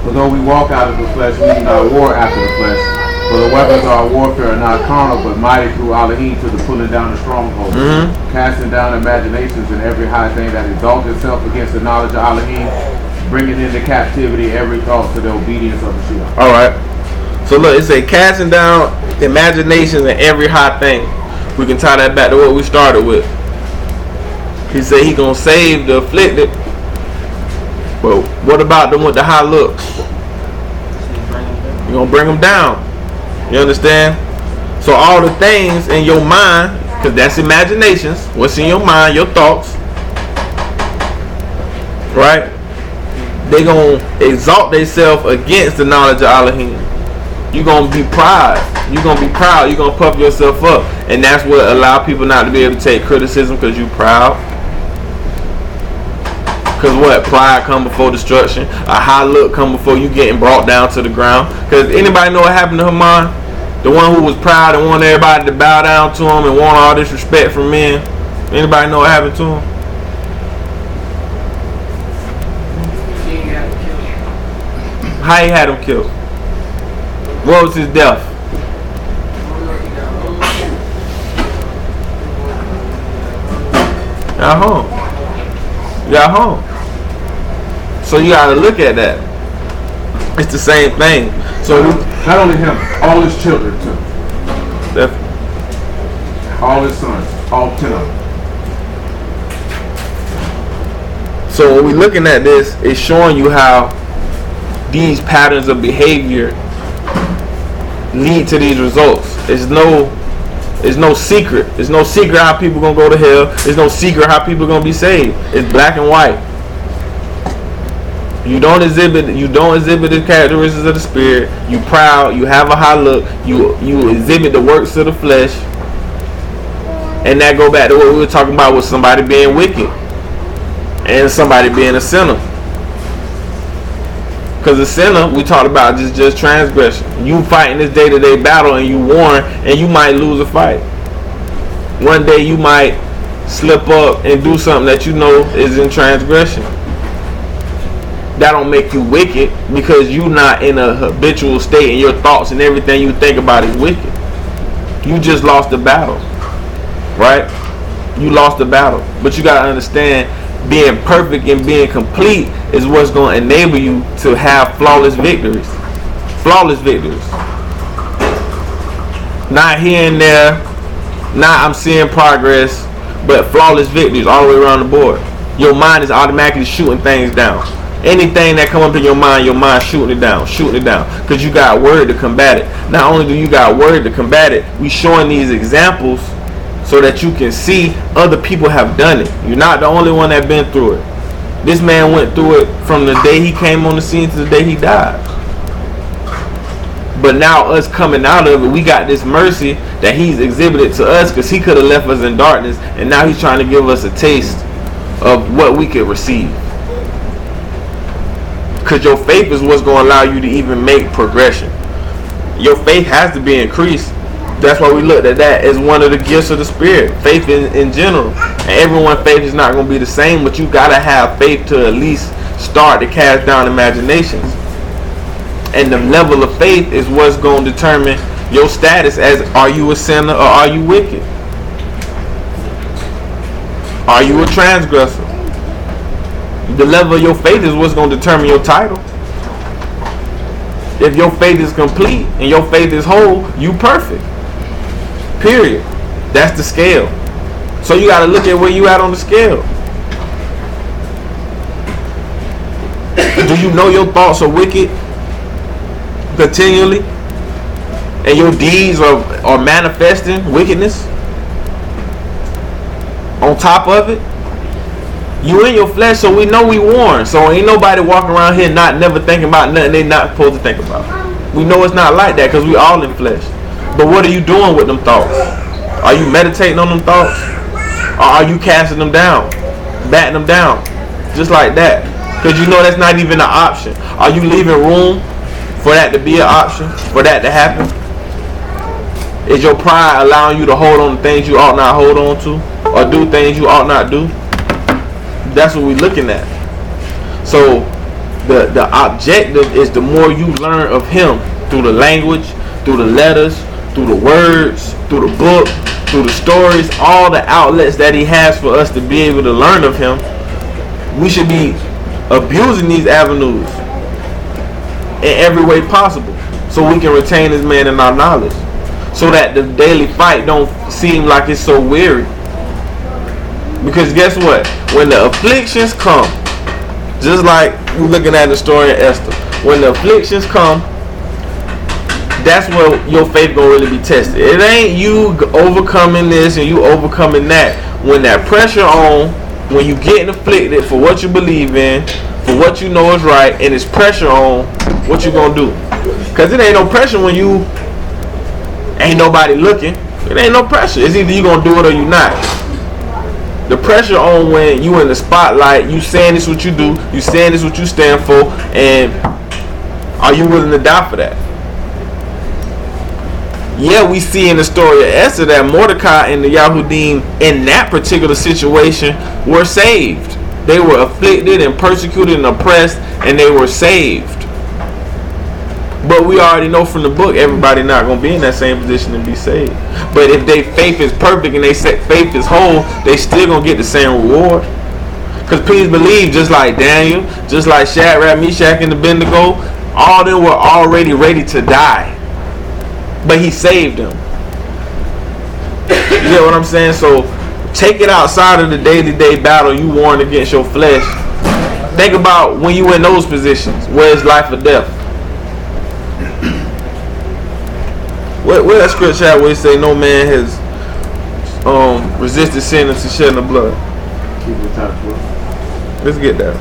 For though we walk out of the flesh, we do not war after the flesh. For the weapons of our warfare are not carnal, but mighty through Elohim to the pulling down of strongholds, casting down imaginations and every high thing that exalts itself against the knowledge of Elohim, bringing into captivity every thought to the obedience of the Shia. Alright. So look, it say casting down imaginations and every high thing. We can tie that back to what we started with. He said he gonna save the afflicted. But what about them with the high looks? You're gonna bring them down. You understand? So all the things in your mind, because that's imaginations, what's in your mind, your thoughts, right? They gonna exalt themselves against the knowledge of Elohim. You're gonna be proud. You're gonna be proud. You're gonna puff yourself up, and that's what allow people not to be able to take criticism because you're proud. Because what? Pride come before destruction. A high look come before you getting brought down to the ground. Because anybody know what happened to Haman? The one who was proud and wanted everybody to bow down to him and want all this respect from men. Anybody know what happened to him? How he had him killed? What was his death? Got home. Got home. So you gotta look at that. It's the same thing. So not only him, all his children too. Definitely. All his sons, all 10 of them. So when we're looking at this, it's showing you how these patterns of behavior lead to these results. It's no secret. There's no secret how people gonna go to hell. There's no secret how people gonna be saved. It's black and white. You don't exhibit the characteristics of the spirit. You proud. You have a high look. You exhibit the works of the flesh. And that go back to what we were talking about with somebody being wicked and somebody being a sinner. Because a sinner, we talked about just transgression. You fighting this day-to-day battle and you warn and you might lose a fight. One day you might slip up and do something that you know is in transgression. That don't make you wicked because you're not in a habitual state and your thoughts and everything you think about is wicked. You just lost the battle. right? You lost the battle. But you gotta understand, being perfect and being complete is what's gonna enable you to have flawless victories. Flawless victories. Not here and there, not I'm seeing progress, but flawless victories all the way around the board. Your mind is automatically shooting things down. Anything that come up in your mind shooting it down, because you got word to combat it. Not only do you got word to combat it, we showing these examples so that you can see other people have done it. You're not the only one that been through it. This man went through it from the day he came on the scene to the day he died. But now us coming out of it, we got this mercy that he's exhibited to us, because he could have left us in darkness, and now he's trying to give us a taste of what we could receive. Because your faith is what's going to allow you to even make progression. Your faith has to be increased. That's why we looked at that as one of the gifts of the Spirit. Faith in general. And everyone's faith is not going to be the same, but you got to have faith to at least start to cast down imaginations. And the level of faith is what's going to determine your status as, are you a sinner or are you wicked? Are you a transgressor? The level of your faith is what's going to determine your title. If your faith is complete and your faith is whole, you perfect. Period. That's the scale. So you got to look at where you at on the scale. Do you know your thoughts are wicked continually, and your deeds are manifesting wickedness? On top of it, you in your flesh, so we know we warned. So ain't nobody walking around here not never thinking about nothing they not supposed to think about. We know it's not like that, because we all in flesh. But what are you doing with them thoughts? Are you meditating on them thoughts? Or are you casting them down, batting them down, just like that? Because you know that's not even an option. Are you leaving room for that to be an option, for that to happen? Is your pride allowing you to hold on to things you ought not hold on to, or do things you ought not do? That's what we're looking at. So the objective is, the more you learn of him through the language, through the letters, through the words, through the book, through the stories, all the outlets that he has for us to be able to learn of him, we should be abusing these avenues in every way possible, so we can retain this man in our knowledge, so that the daily fight don't seem like it's so weary. Because guess what? When the afflictions come, just like we're looking at the story of Esther, when the afflictions come, that's where your faith gonna really be tested. It ain't you overcoming this and you overcoming that. When that pressure on, when you getting afflicted for what you believe in, for what you know is right, and it's pressure on, what you gonna do? Because it ain't no pressure when you ain't nobody looking. It ain't no pressure. It's either you gonna do it or you not. The pressure on when you in the spotlight, you saying this what you do, you saying this what you stand for, and are you willing to die for that? Yeah, we see in the story of Esther that Mordecai and the Yahudim in that particular situation were saved. They were afflicted and persecuted and oppressed, and they were saved. But we already know from the book, everybody not going to be in that same position and be saved. But if their faith is perfect and their faith is whole, they still going to get the same reward. Because please believe, just like Daniel, just like Shadrach, Meshach, and Abednego, all of them were already ready to die. But he saved them. You get what I'm saying? So take it outside of the day-to-day battle you warn against your flesh. Think about when you in those positions, where it's life or death. Where that scripture at where it say no man has resisted sin unto shedding the blood? Let's get that.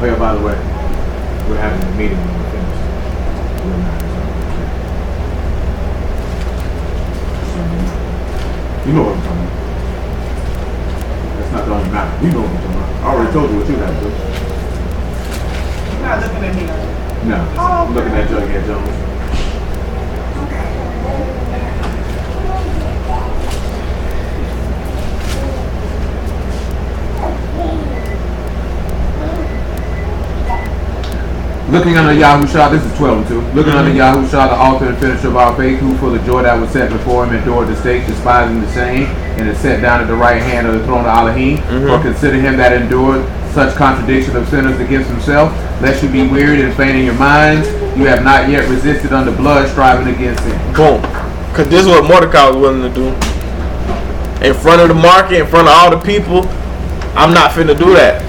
Oh yeah, by the way, we're having a meeting when we're finished. You know what I'm talking about. That's not the only matter. You know what I'm talking about. I already told you what you had to do. You're not looking at me. No, I'm looking at Jughead Jones. Looking unto Yahushua, this is 12 and 2. Looking unto Yahushua, the author and finisher of our faith, who for the joy that was set before him endured the stake, despising the shame, and is set down at the right hand of the throne of Elohim. For consider him that endured such contradiction of sinners against himself, lest you be wearied and faint in your minds. You have not yet resisted unto blood, striving against sin. Boom. Because this is what Mordecai was willing to do. In front of the market, in front of all the people, I'm not finna do that.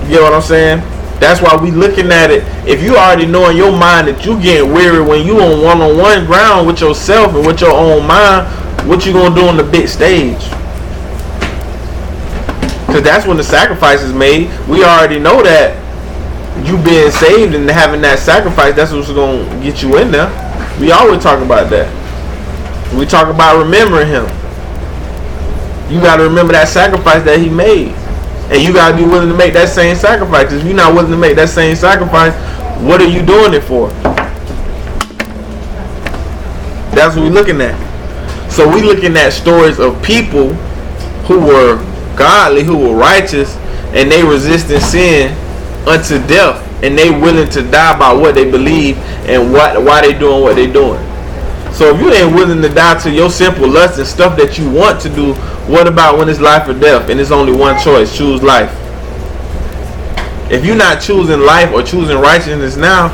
You get what I'm saying? That's why we looking at it. If you already know in your mind that you getting weary when you on one-on-one ground with yourself and with your own mind, what you gonna do on the big stage? Because that's when the sacrifice is made. We already know that you being saved and having that sacrifice, that's what's gonna get you in there. We always talk about that. We talk about remembering him. You gotta remember that sacrifice that he made. And you gotta be willing to make that same sacrifice. If you're not willing to make that same sacrifice, what are you doing it for? That's what we're looking at. So we looking at stories of people who were godly, who were righteous, and they resisting sin unto death, and they willing to die by what they believe and why they doing what they doing. So if you ain't willing to die to your simple lust and stuff that you want to do, what about when it's life or death and it's only one choice? Choose life. If you're not choosing life or choosing righteousness now,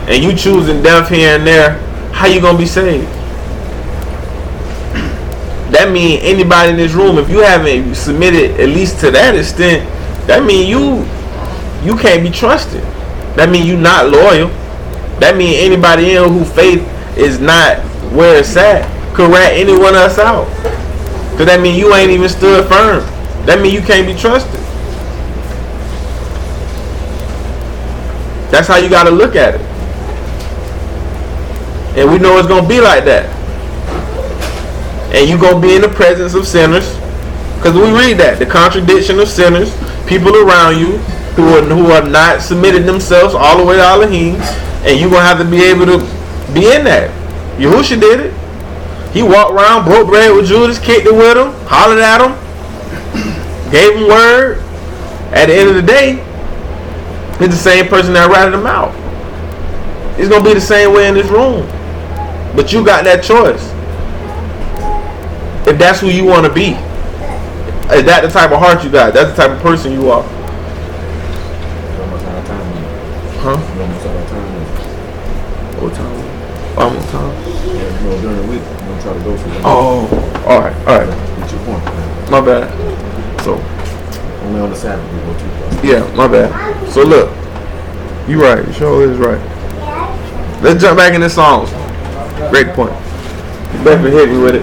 and you choosing death here and there, how you gonna be saved? That means anybody in this room, if you haven't submitted at least to that extent, that means you can't be trusted. That means you not loyal. That means anybody in who faith is not where it's at could rat anyone else out. Cause that means you ain't even stood firm. That means you can't be trusted. That's how you gotta look at it. And we know it's gonna be like that. And you gonna be in the presence of sinners. Cause we read that. The contradiction of sinners, people around you who are not submitted themselves all the way to Elohim, and you gonna have to be able to be in that. Yahusha did it. He walked around, broke bread with Judas, kicked it with him, hollered at him, gave him word. At the end of the day, he's the same person that ratted him out. It's gonna be the same way in this room. But you got that choice. If that's who you want to be. Is that the type of heart you got? That's the type of person you are. Huh? What time? Almost time. No, during the week, I'm gonna try to go for that. Oh, alright. Get your point, man. My bad. So Only on the Sabbath we go too far. yeah, my bad. So look, you right. You sure is right. Let's jump back in the songs. Great point. You better hit me with it.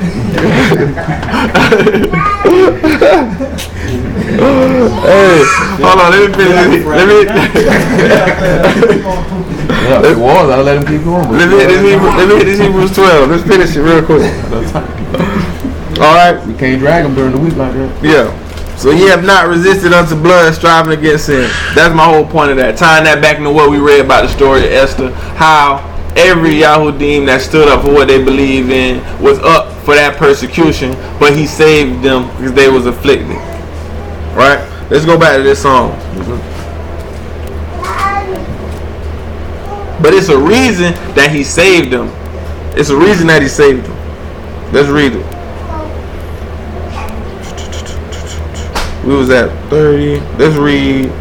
Hey, hold on. Let me finish. I'll let him keep going. Let me hit this Hebrews 12. Let's finish it real quick. All right. We can't drag him during the week like that. Yeah. So ye have not resisted unto blood, striving against sin. That's my whole point of that. Tying that back into what we read about the story of Esther. How every Yahudim that stood up for what they believed in was up for that persecution, but he saved them because they was afflicted. Right? Let's go back to this song. But it's a reason that he saved them. It's a reason that he saved them. Let's read it. We was at 30. Let's read.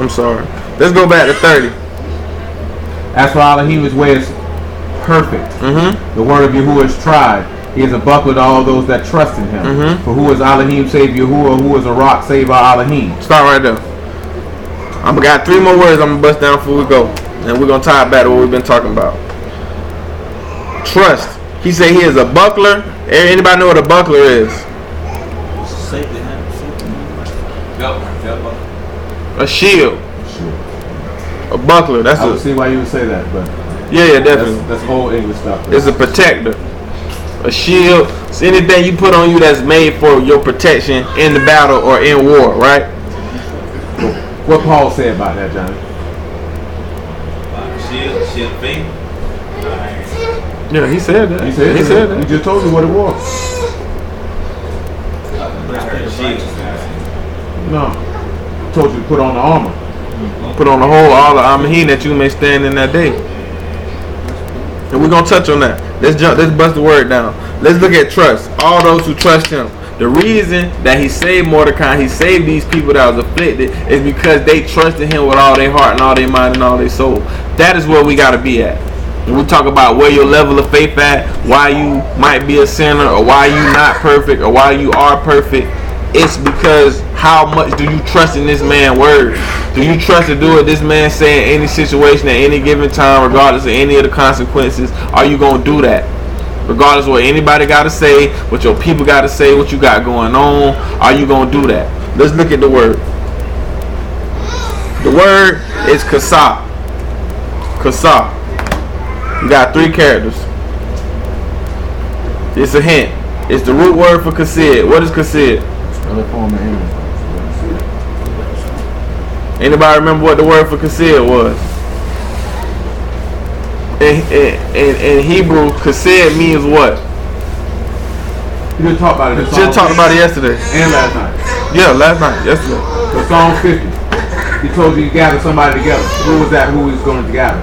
I'm sorry. Let's go back to 30. As for Elohim's way is perfect. The word of Yahuwah is tried. He is a buckler to all those that trust in him. For who is Elohim save Yahuwah? Who is a rock save our Elohim? Start right there. I got 3 more words I'm going to bust down before we go. And we're going to tie it back to what we've been talking about. Trust. He said he is a buckler. Anybody know what a buckler is? Safety. A shield. A buckler. That's I would see why you would say that, but yeah, definitely. That's old English stuff. It's a protector. A shield. It's anything you put on you that's made for your protection in the battle or in war, right? What Paul said about that, Johnny? Shield faith. Yeah, he said that. He said that. He just told you what it was. No. I told you to put on the armor. Put on the whole all the armor that you may stand in that day. And we're gonna touch on that. Let's bust the word down. Let's look at trust. All those who trust him. The reason that he saved Mordecai, he saved these people that was afflicted, is because they trusted him with all their heart and all their mind and all their soul. That is where we gotta be at. When we talk about where your level of faith at, why you might be a sinner, or why you not perfect, or why you are perfect, it's because how much do you trust in this man's word? Do you trust to do what this man say in any situation at any given time, regardless of any of the consequences? Are you going to do that? Regardless of what anybody got to say, what your people got to say, what you got going on, are you going to do that? Let's look at the word. The word is kasa. Kasa. You got 3 characters. It's a hint. It's the root word for kasid. What is kasid? Anybody remember what the word for kasid was? In Hebrew, kasid means what? You just talked about it. Just talked about it yesterday. And last night. Yeah, last night, yesterday. So Psalm 50. He told you to gather somebody together. Who was that? Who was going to gather?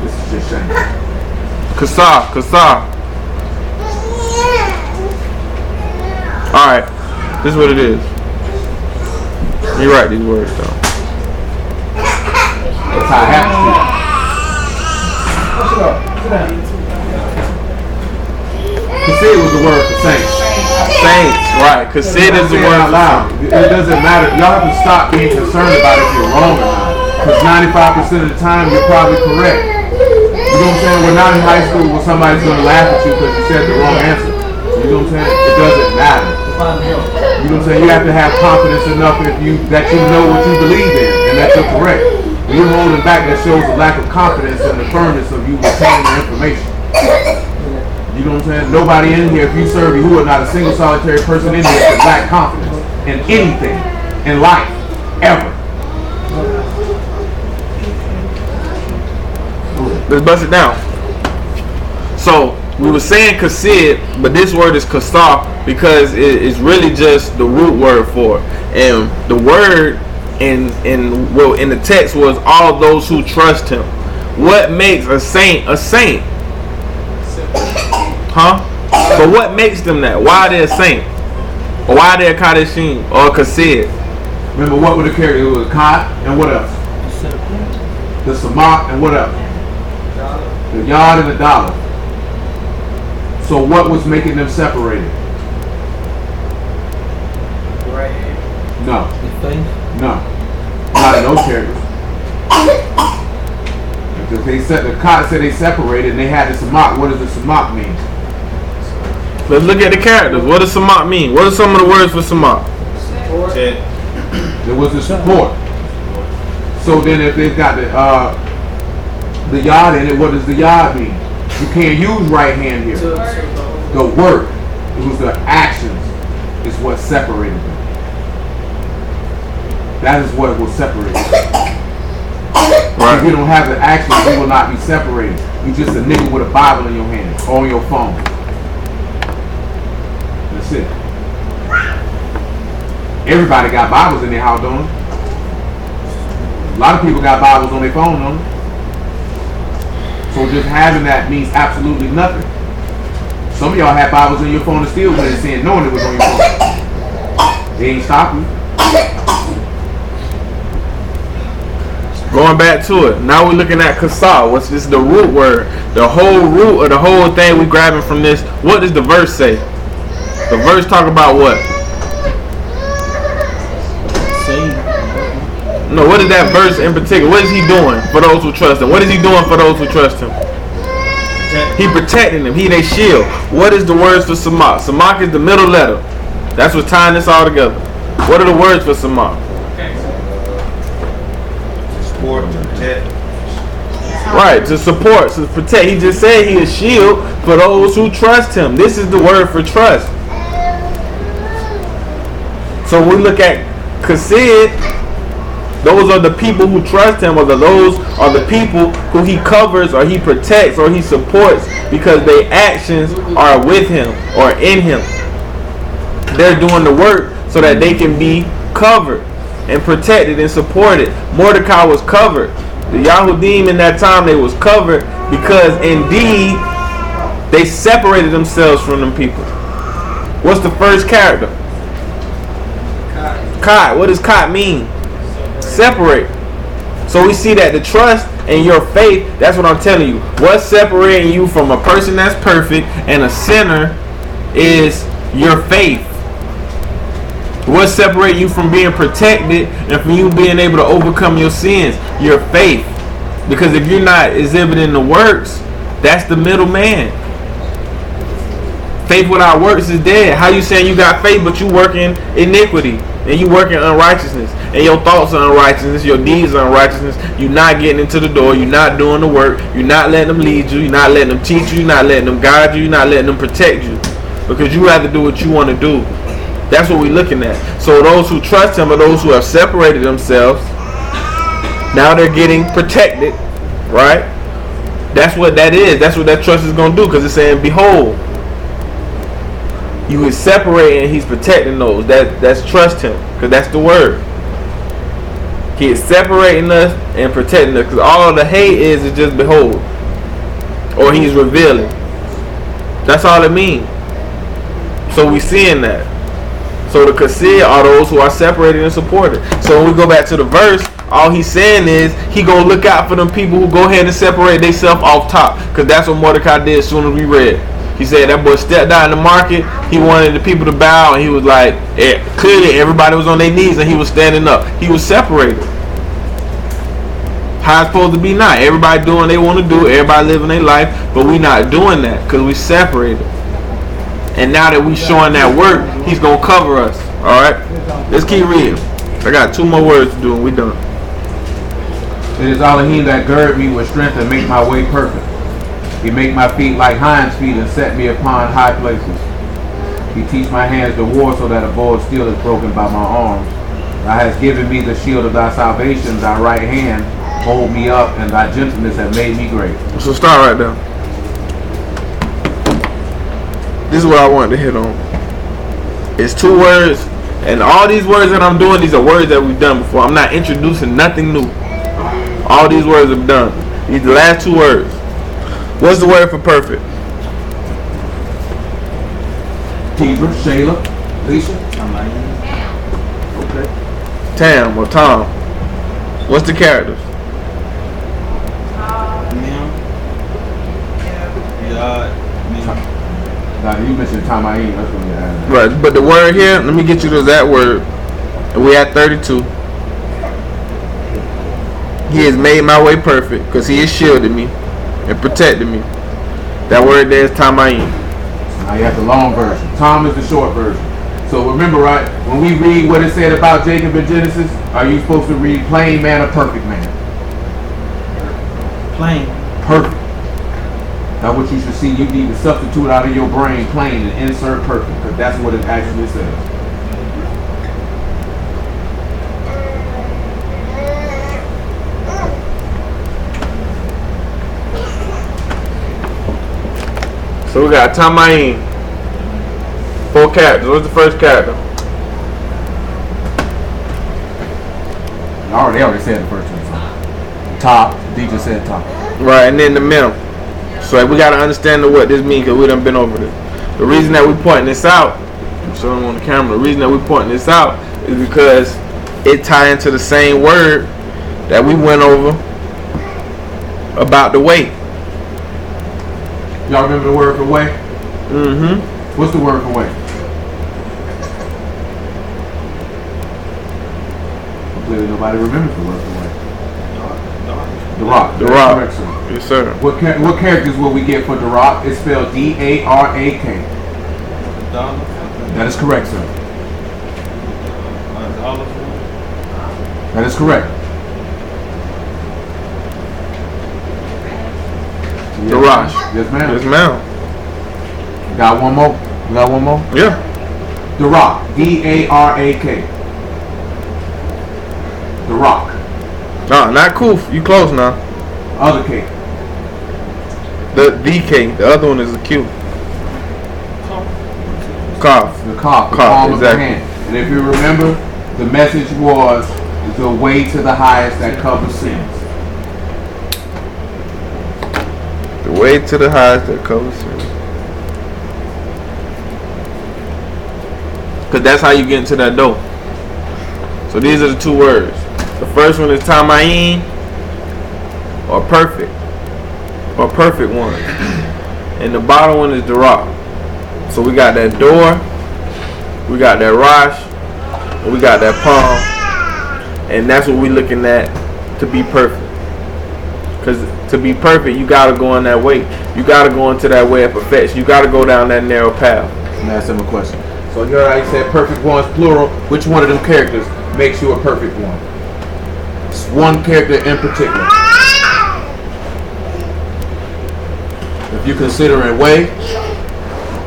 This is just shame. Kasa. Alright, this is what it is. You write these words down. That's how it happens. Kasid was the word for saints. Saints, right. Kasid is the word out loud. It doesn't matter. Y'all have to stop being concerned about if you're wrong or not. Because 95% of the time, you're probably correct. You know what I'm saying? We're not in high school where somebody's going to laugh at you because you said the wrong answer. You know what I'm saying? It doesn't matter. You know what I'm saying? You have to have confidence enough that you know what you believe in and that you're correct. When you're holding back, that shows a lack of confidence and the firmness of you retaining the information. You know what I'm saying? Nobody in here, if you serve Yahuwah, not a single solitary person in here can lack confidence in anything in life, ever. Let's bust it down. So we were saying kasid, but this word is kasar because it's really just the root word for it. And the word in the text was all those who trust him. What makes a saint a saint? Huh? But what makes them that? Why are they a saint? Or why are they a kadeshim or a kasid? Remember what were the characters? It was a Kad and what else? The Samak and what else? The Yard and the Dollar. So what was making them separated? Right hand. No. Not in those characters. Because the Kad said they separated and they had the Samak. What does the Samak mean? Let's look at the characters. What does samak mean? What are some of the words for samak? There was the support. So then if they've got the yod in it, what does the yod mean? You can't use right hand here. The work, it was the actions, is what separated them. That is what will separate them. Right. If you don't have the actions, you will not be separated. You just a nigga with a Bible in your hand or on your phone. That's it. Everybody got Bibles in their house, don't they? A lot of people got Bibles on their phone, don't they? So just having that means absolutely nothing. Some of y'all have Bibles in your phone and still went and saying knowing it was on your phone. They ain't stopping. Going back to it. Now we're looking at kasal. What's this? The root word. The whole root of the whole thing we grabbing from this. What does the verse say? The verse talk about what? No, what is that verse in particular? What is he doing for those who trust him? What is he doing for those who trust him? He protecting them. He they shield. What is the words for samak? Samak is the middle letter. That's what's tying this all together. What are the words for samak? Support, protect. Right, to support, to protect. He just said he is shield for those who trust him. This is the word for trust. So when we look at kasid, Those are the people who trust him, or those are the people who he covers or he protects or he supports because their actions are with him or in him. They're doing the work so that they can be covered and protected and supported. Mordecai was covered. The Yahudim in that time, they was covered because indeed they separated themselves from them people. What's the first character? Kai. What does Kai mean? Separate. So we see that the trust and your faith, that's what I'm telling you. What's separating you from a person that's perfect and a sinner is your faith. What's separating you from being protected and from you being able to overcome your sins? Your faith. Because if you're not exhibiting the works, that's the middleman. Faith without works is dead. How you saying you got faith but you working iniquity and you working unrighteousness and your thoughts are unrighteousness, your deeds are unrighteousness, you're not getting into the door, you're not doing the work, you're not letting them lead you, you're not letting them teach you, you're not letting them guide you, you're not letting them protect you because you have to do what you want to do. That's what we're looking at. So those who trust him are those who have separated themselves. Now they're getting protected, right? That's what that is. That's what that trust is going to do because it's saying, behold, you is separating and he's protecting those. That's trust him because that's the word. He is separating us and protecting us because all the hate is just behold. Or he's revealing. That's all it means. So we seeing that. So the kasir are those who are separated and supported. So when we go back to the verse, all he's saying is he gonna look out for them people who go ahead and separate themselves off top. Because that's what Mordecai did as soon as we read. He said that boy stepped out in the market. He wanted the people to bow, and he was like, clearly everybody was on their knees, and he was standing up. He was separated. How it's supposed to be not. Everybody doing what they want to do. Everybody living their life, but we not doing that because we separated. And now that we showing that work, he's gonna cover us. All right, let's keep reading. I got 2 more words to do, and we done. It is Elohim that gird me with strength and make my way perfect. He make my feet like hinds feet and set me upon high places. He teach my hands to war so that a bow of steel is broken by my arms. Thou hast given me the shield of thy salvation. Thy right hand hold me up, and thy gentleness have made me great. So start right there. This is what I wanted to hit on. It's 2 words, and all these words that I'm doing, these are words that we've done before. I'm not introducing nothing new. All these words are done. These are the last 2 words. What's the word for perfect? Tibra, Shayla, Lisa. Okay. Tam or Tom. What's the characters? Now you mentioned Tamaim. That's what you added. Right, but the word here, let me get you to that word. And we at 32. He has made my way perfect because he has shielded me and protected me. That word there is Tamaim. Now you have the long version. Tom is the short version. So remember, right, when we read what it said about Jacob in Genesis, are you supposed to read plain man or perfect man? Plain. Perfect. Now what you should see, you need to substitute out of your brain plain and insert perfect, because that's what it actually says. So we got Tamaim. 4 characters. What's the first character? They already said the first one. Top. DJ said top. Right, and then the middle. So we got to understand what this means because we done been over this. The reason that we pointing this out, I'm showing on the camera, the reason that we pointing this out is because it ties into the same word that we went over about the weight. Y'all remember the word for way? Mm-hmm. What's the word for way? Clearly nobody remembers the word for way. The rock. The rock. Correct, sir. Yes, sir. What characters will we get for the rock? It's spelled D-A-R-A-K. That is correct, sir. That is correct. The rock. Yes, ma'am. Yes, ma'am. Got one more? You got one more? Yeah. The rock. D-A-R-A-K. The rock. No, not Kuf. You close now. Other K. The K. The other one is a Q. Kaf. The Kaf. The Kaf, palm of the exactly. hand. And if you remember, the message was the way to the highest that covers sins. The way to the highest that covers sin. Because that's how you get into that door. So these are the two words. The first one is Tamayin, or perfect. Or perfect one. And the bottom one is Dara. So we got that door, we got that Rosh, and we got that palm. And that's what we're looking at to be perfect. Because to be perfect, you got to go in that way. You got to go into that way of perfection. You got to go down that narrow path. Let me ask him a question. So you already said perfect ones, plural. Which one of them characters makes you a perfect one? It's one character in particular. If you consider in way,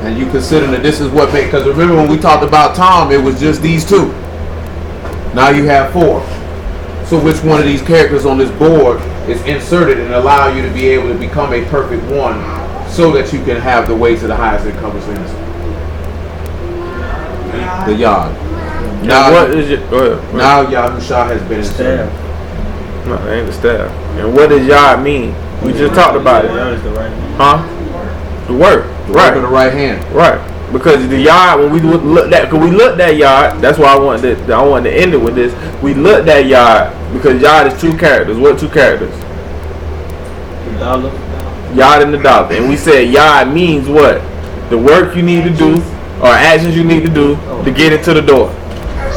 and you consider that this is what makes, because remember when we talked about Tom, it was just these two. Now you have four. So which one of these characters on this board is inserted and allow you to be able to become a perfect one so that you can have the way to the highest that covers sins? The Yod. Now, what is it? Go ahead. Now Yahusha has been inserted. No, it ain't the staff. And what does Yod mean? We just talked about it. Yod is the right hand. Huh? The work. The Right. work of the right hand. Right. Because the Yod, when we looked at, because we looked at Yod, that's why I wanted to end it with this. We looked at Yod because Yod is two characters. What two characters? The dollar. Yod and the dollar. And we said Yod means what? The work you need to do or actions you need to do to get into the door.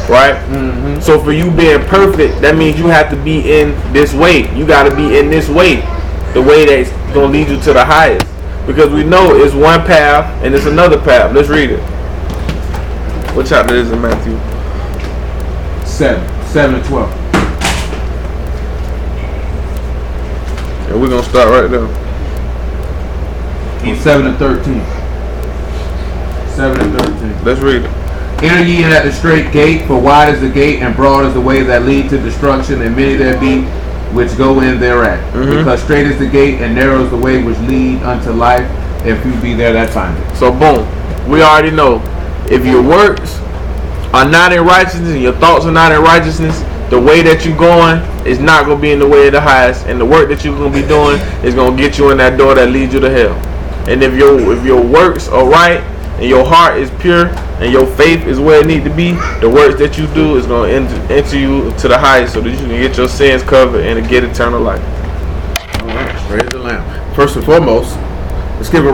Right? Mm-hmm. So for you being perfect, that means you have to be in this way. You got to be in this way. The way that's going to lead you to the highest. Because we know it's one path and it's another path. Let's read it. What chapter is it, Matthew? 7 and 12. And we're going to start right there. 7 and 13. 7 and 13. Let's read it. Enter ye in at the straight gate, for wide is the gate, and broad is the way that lead to destruction, and many there be which go in thereat. Mhm. Because straight is the gate, and narrow is the way which lead unto life, and few be there that find it. So boom. We already know if your works are not in righteousness and your thoughts are not in righteousness, the way that you're going is not going to be in the way of the highest, and the work that you're going to be doing is going to get you in that door that leads you to hell. And if your works are right and your heart is pure and your faith is where it needs to be, the works that you do is going to enter you to the highest so that you can get your sins covered and to get eternal life. All right, praise the Lamb. First and foremost, let's give a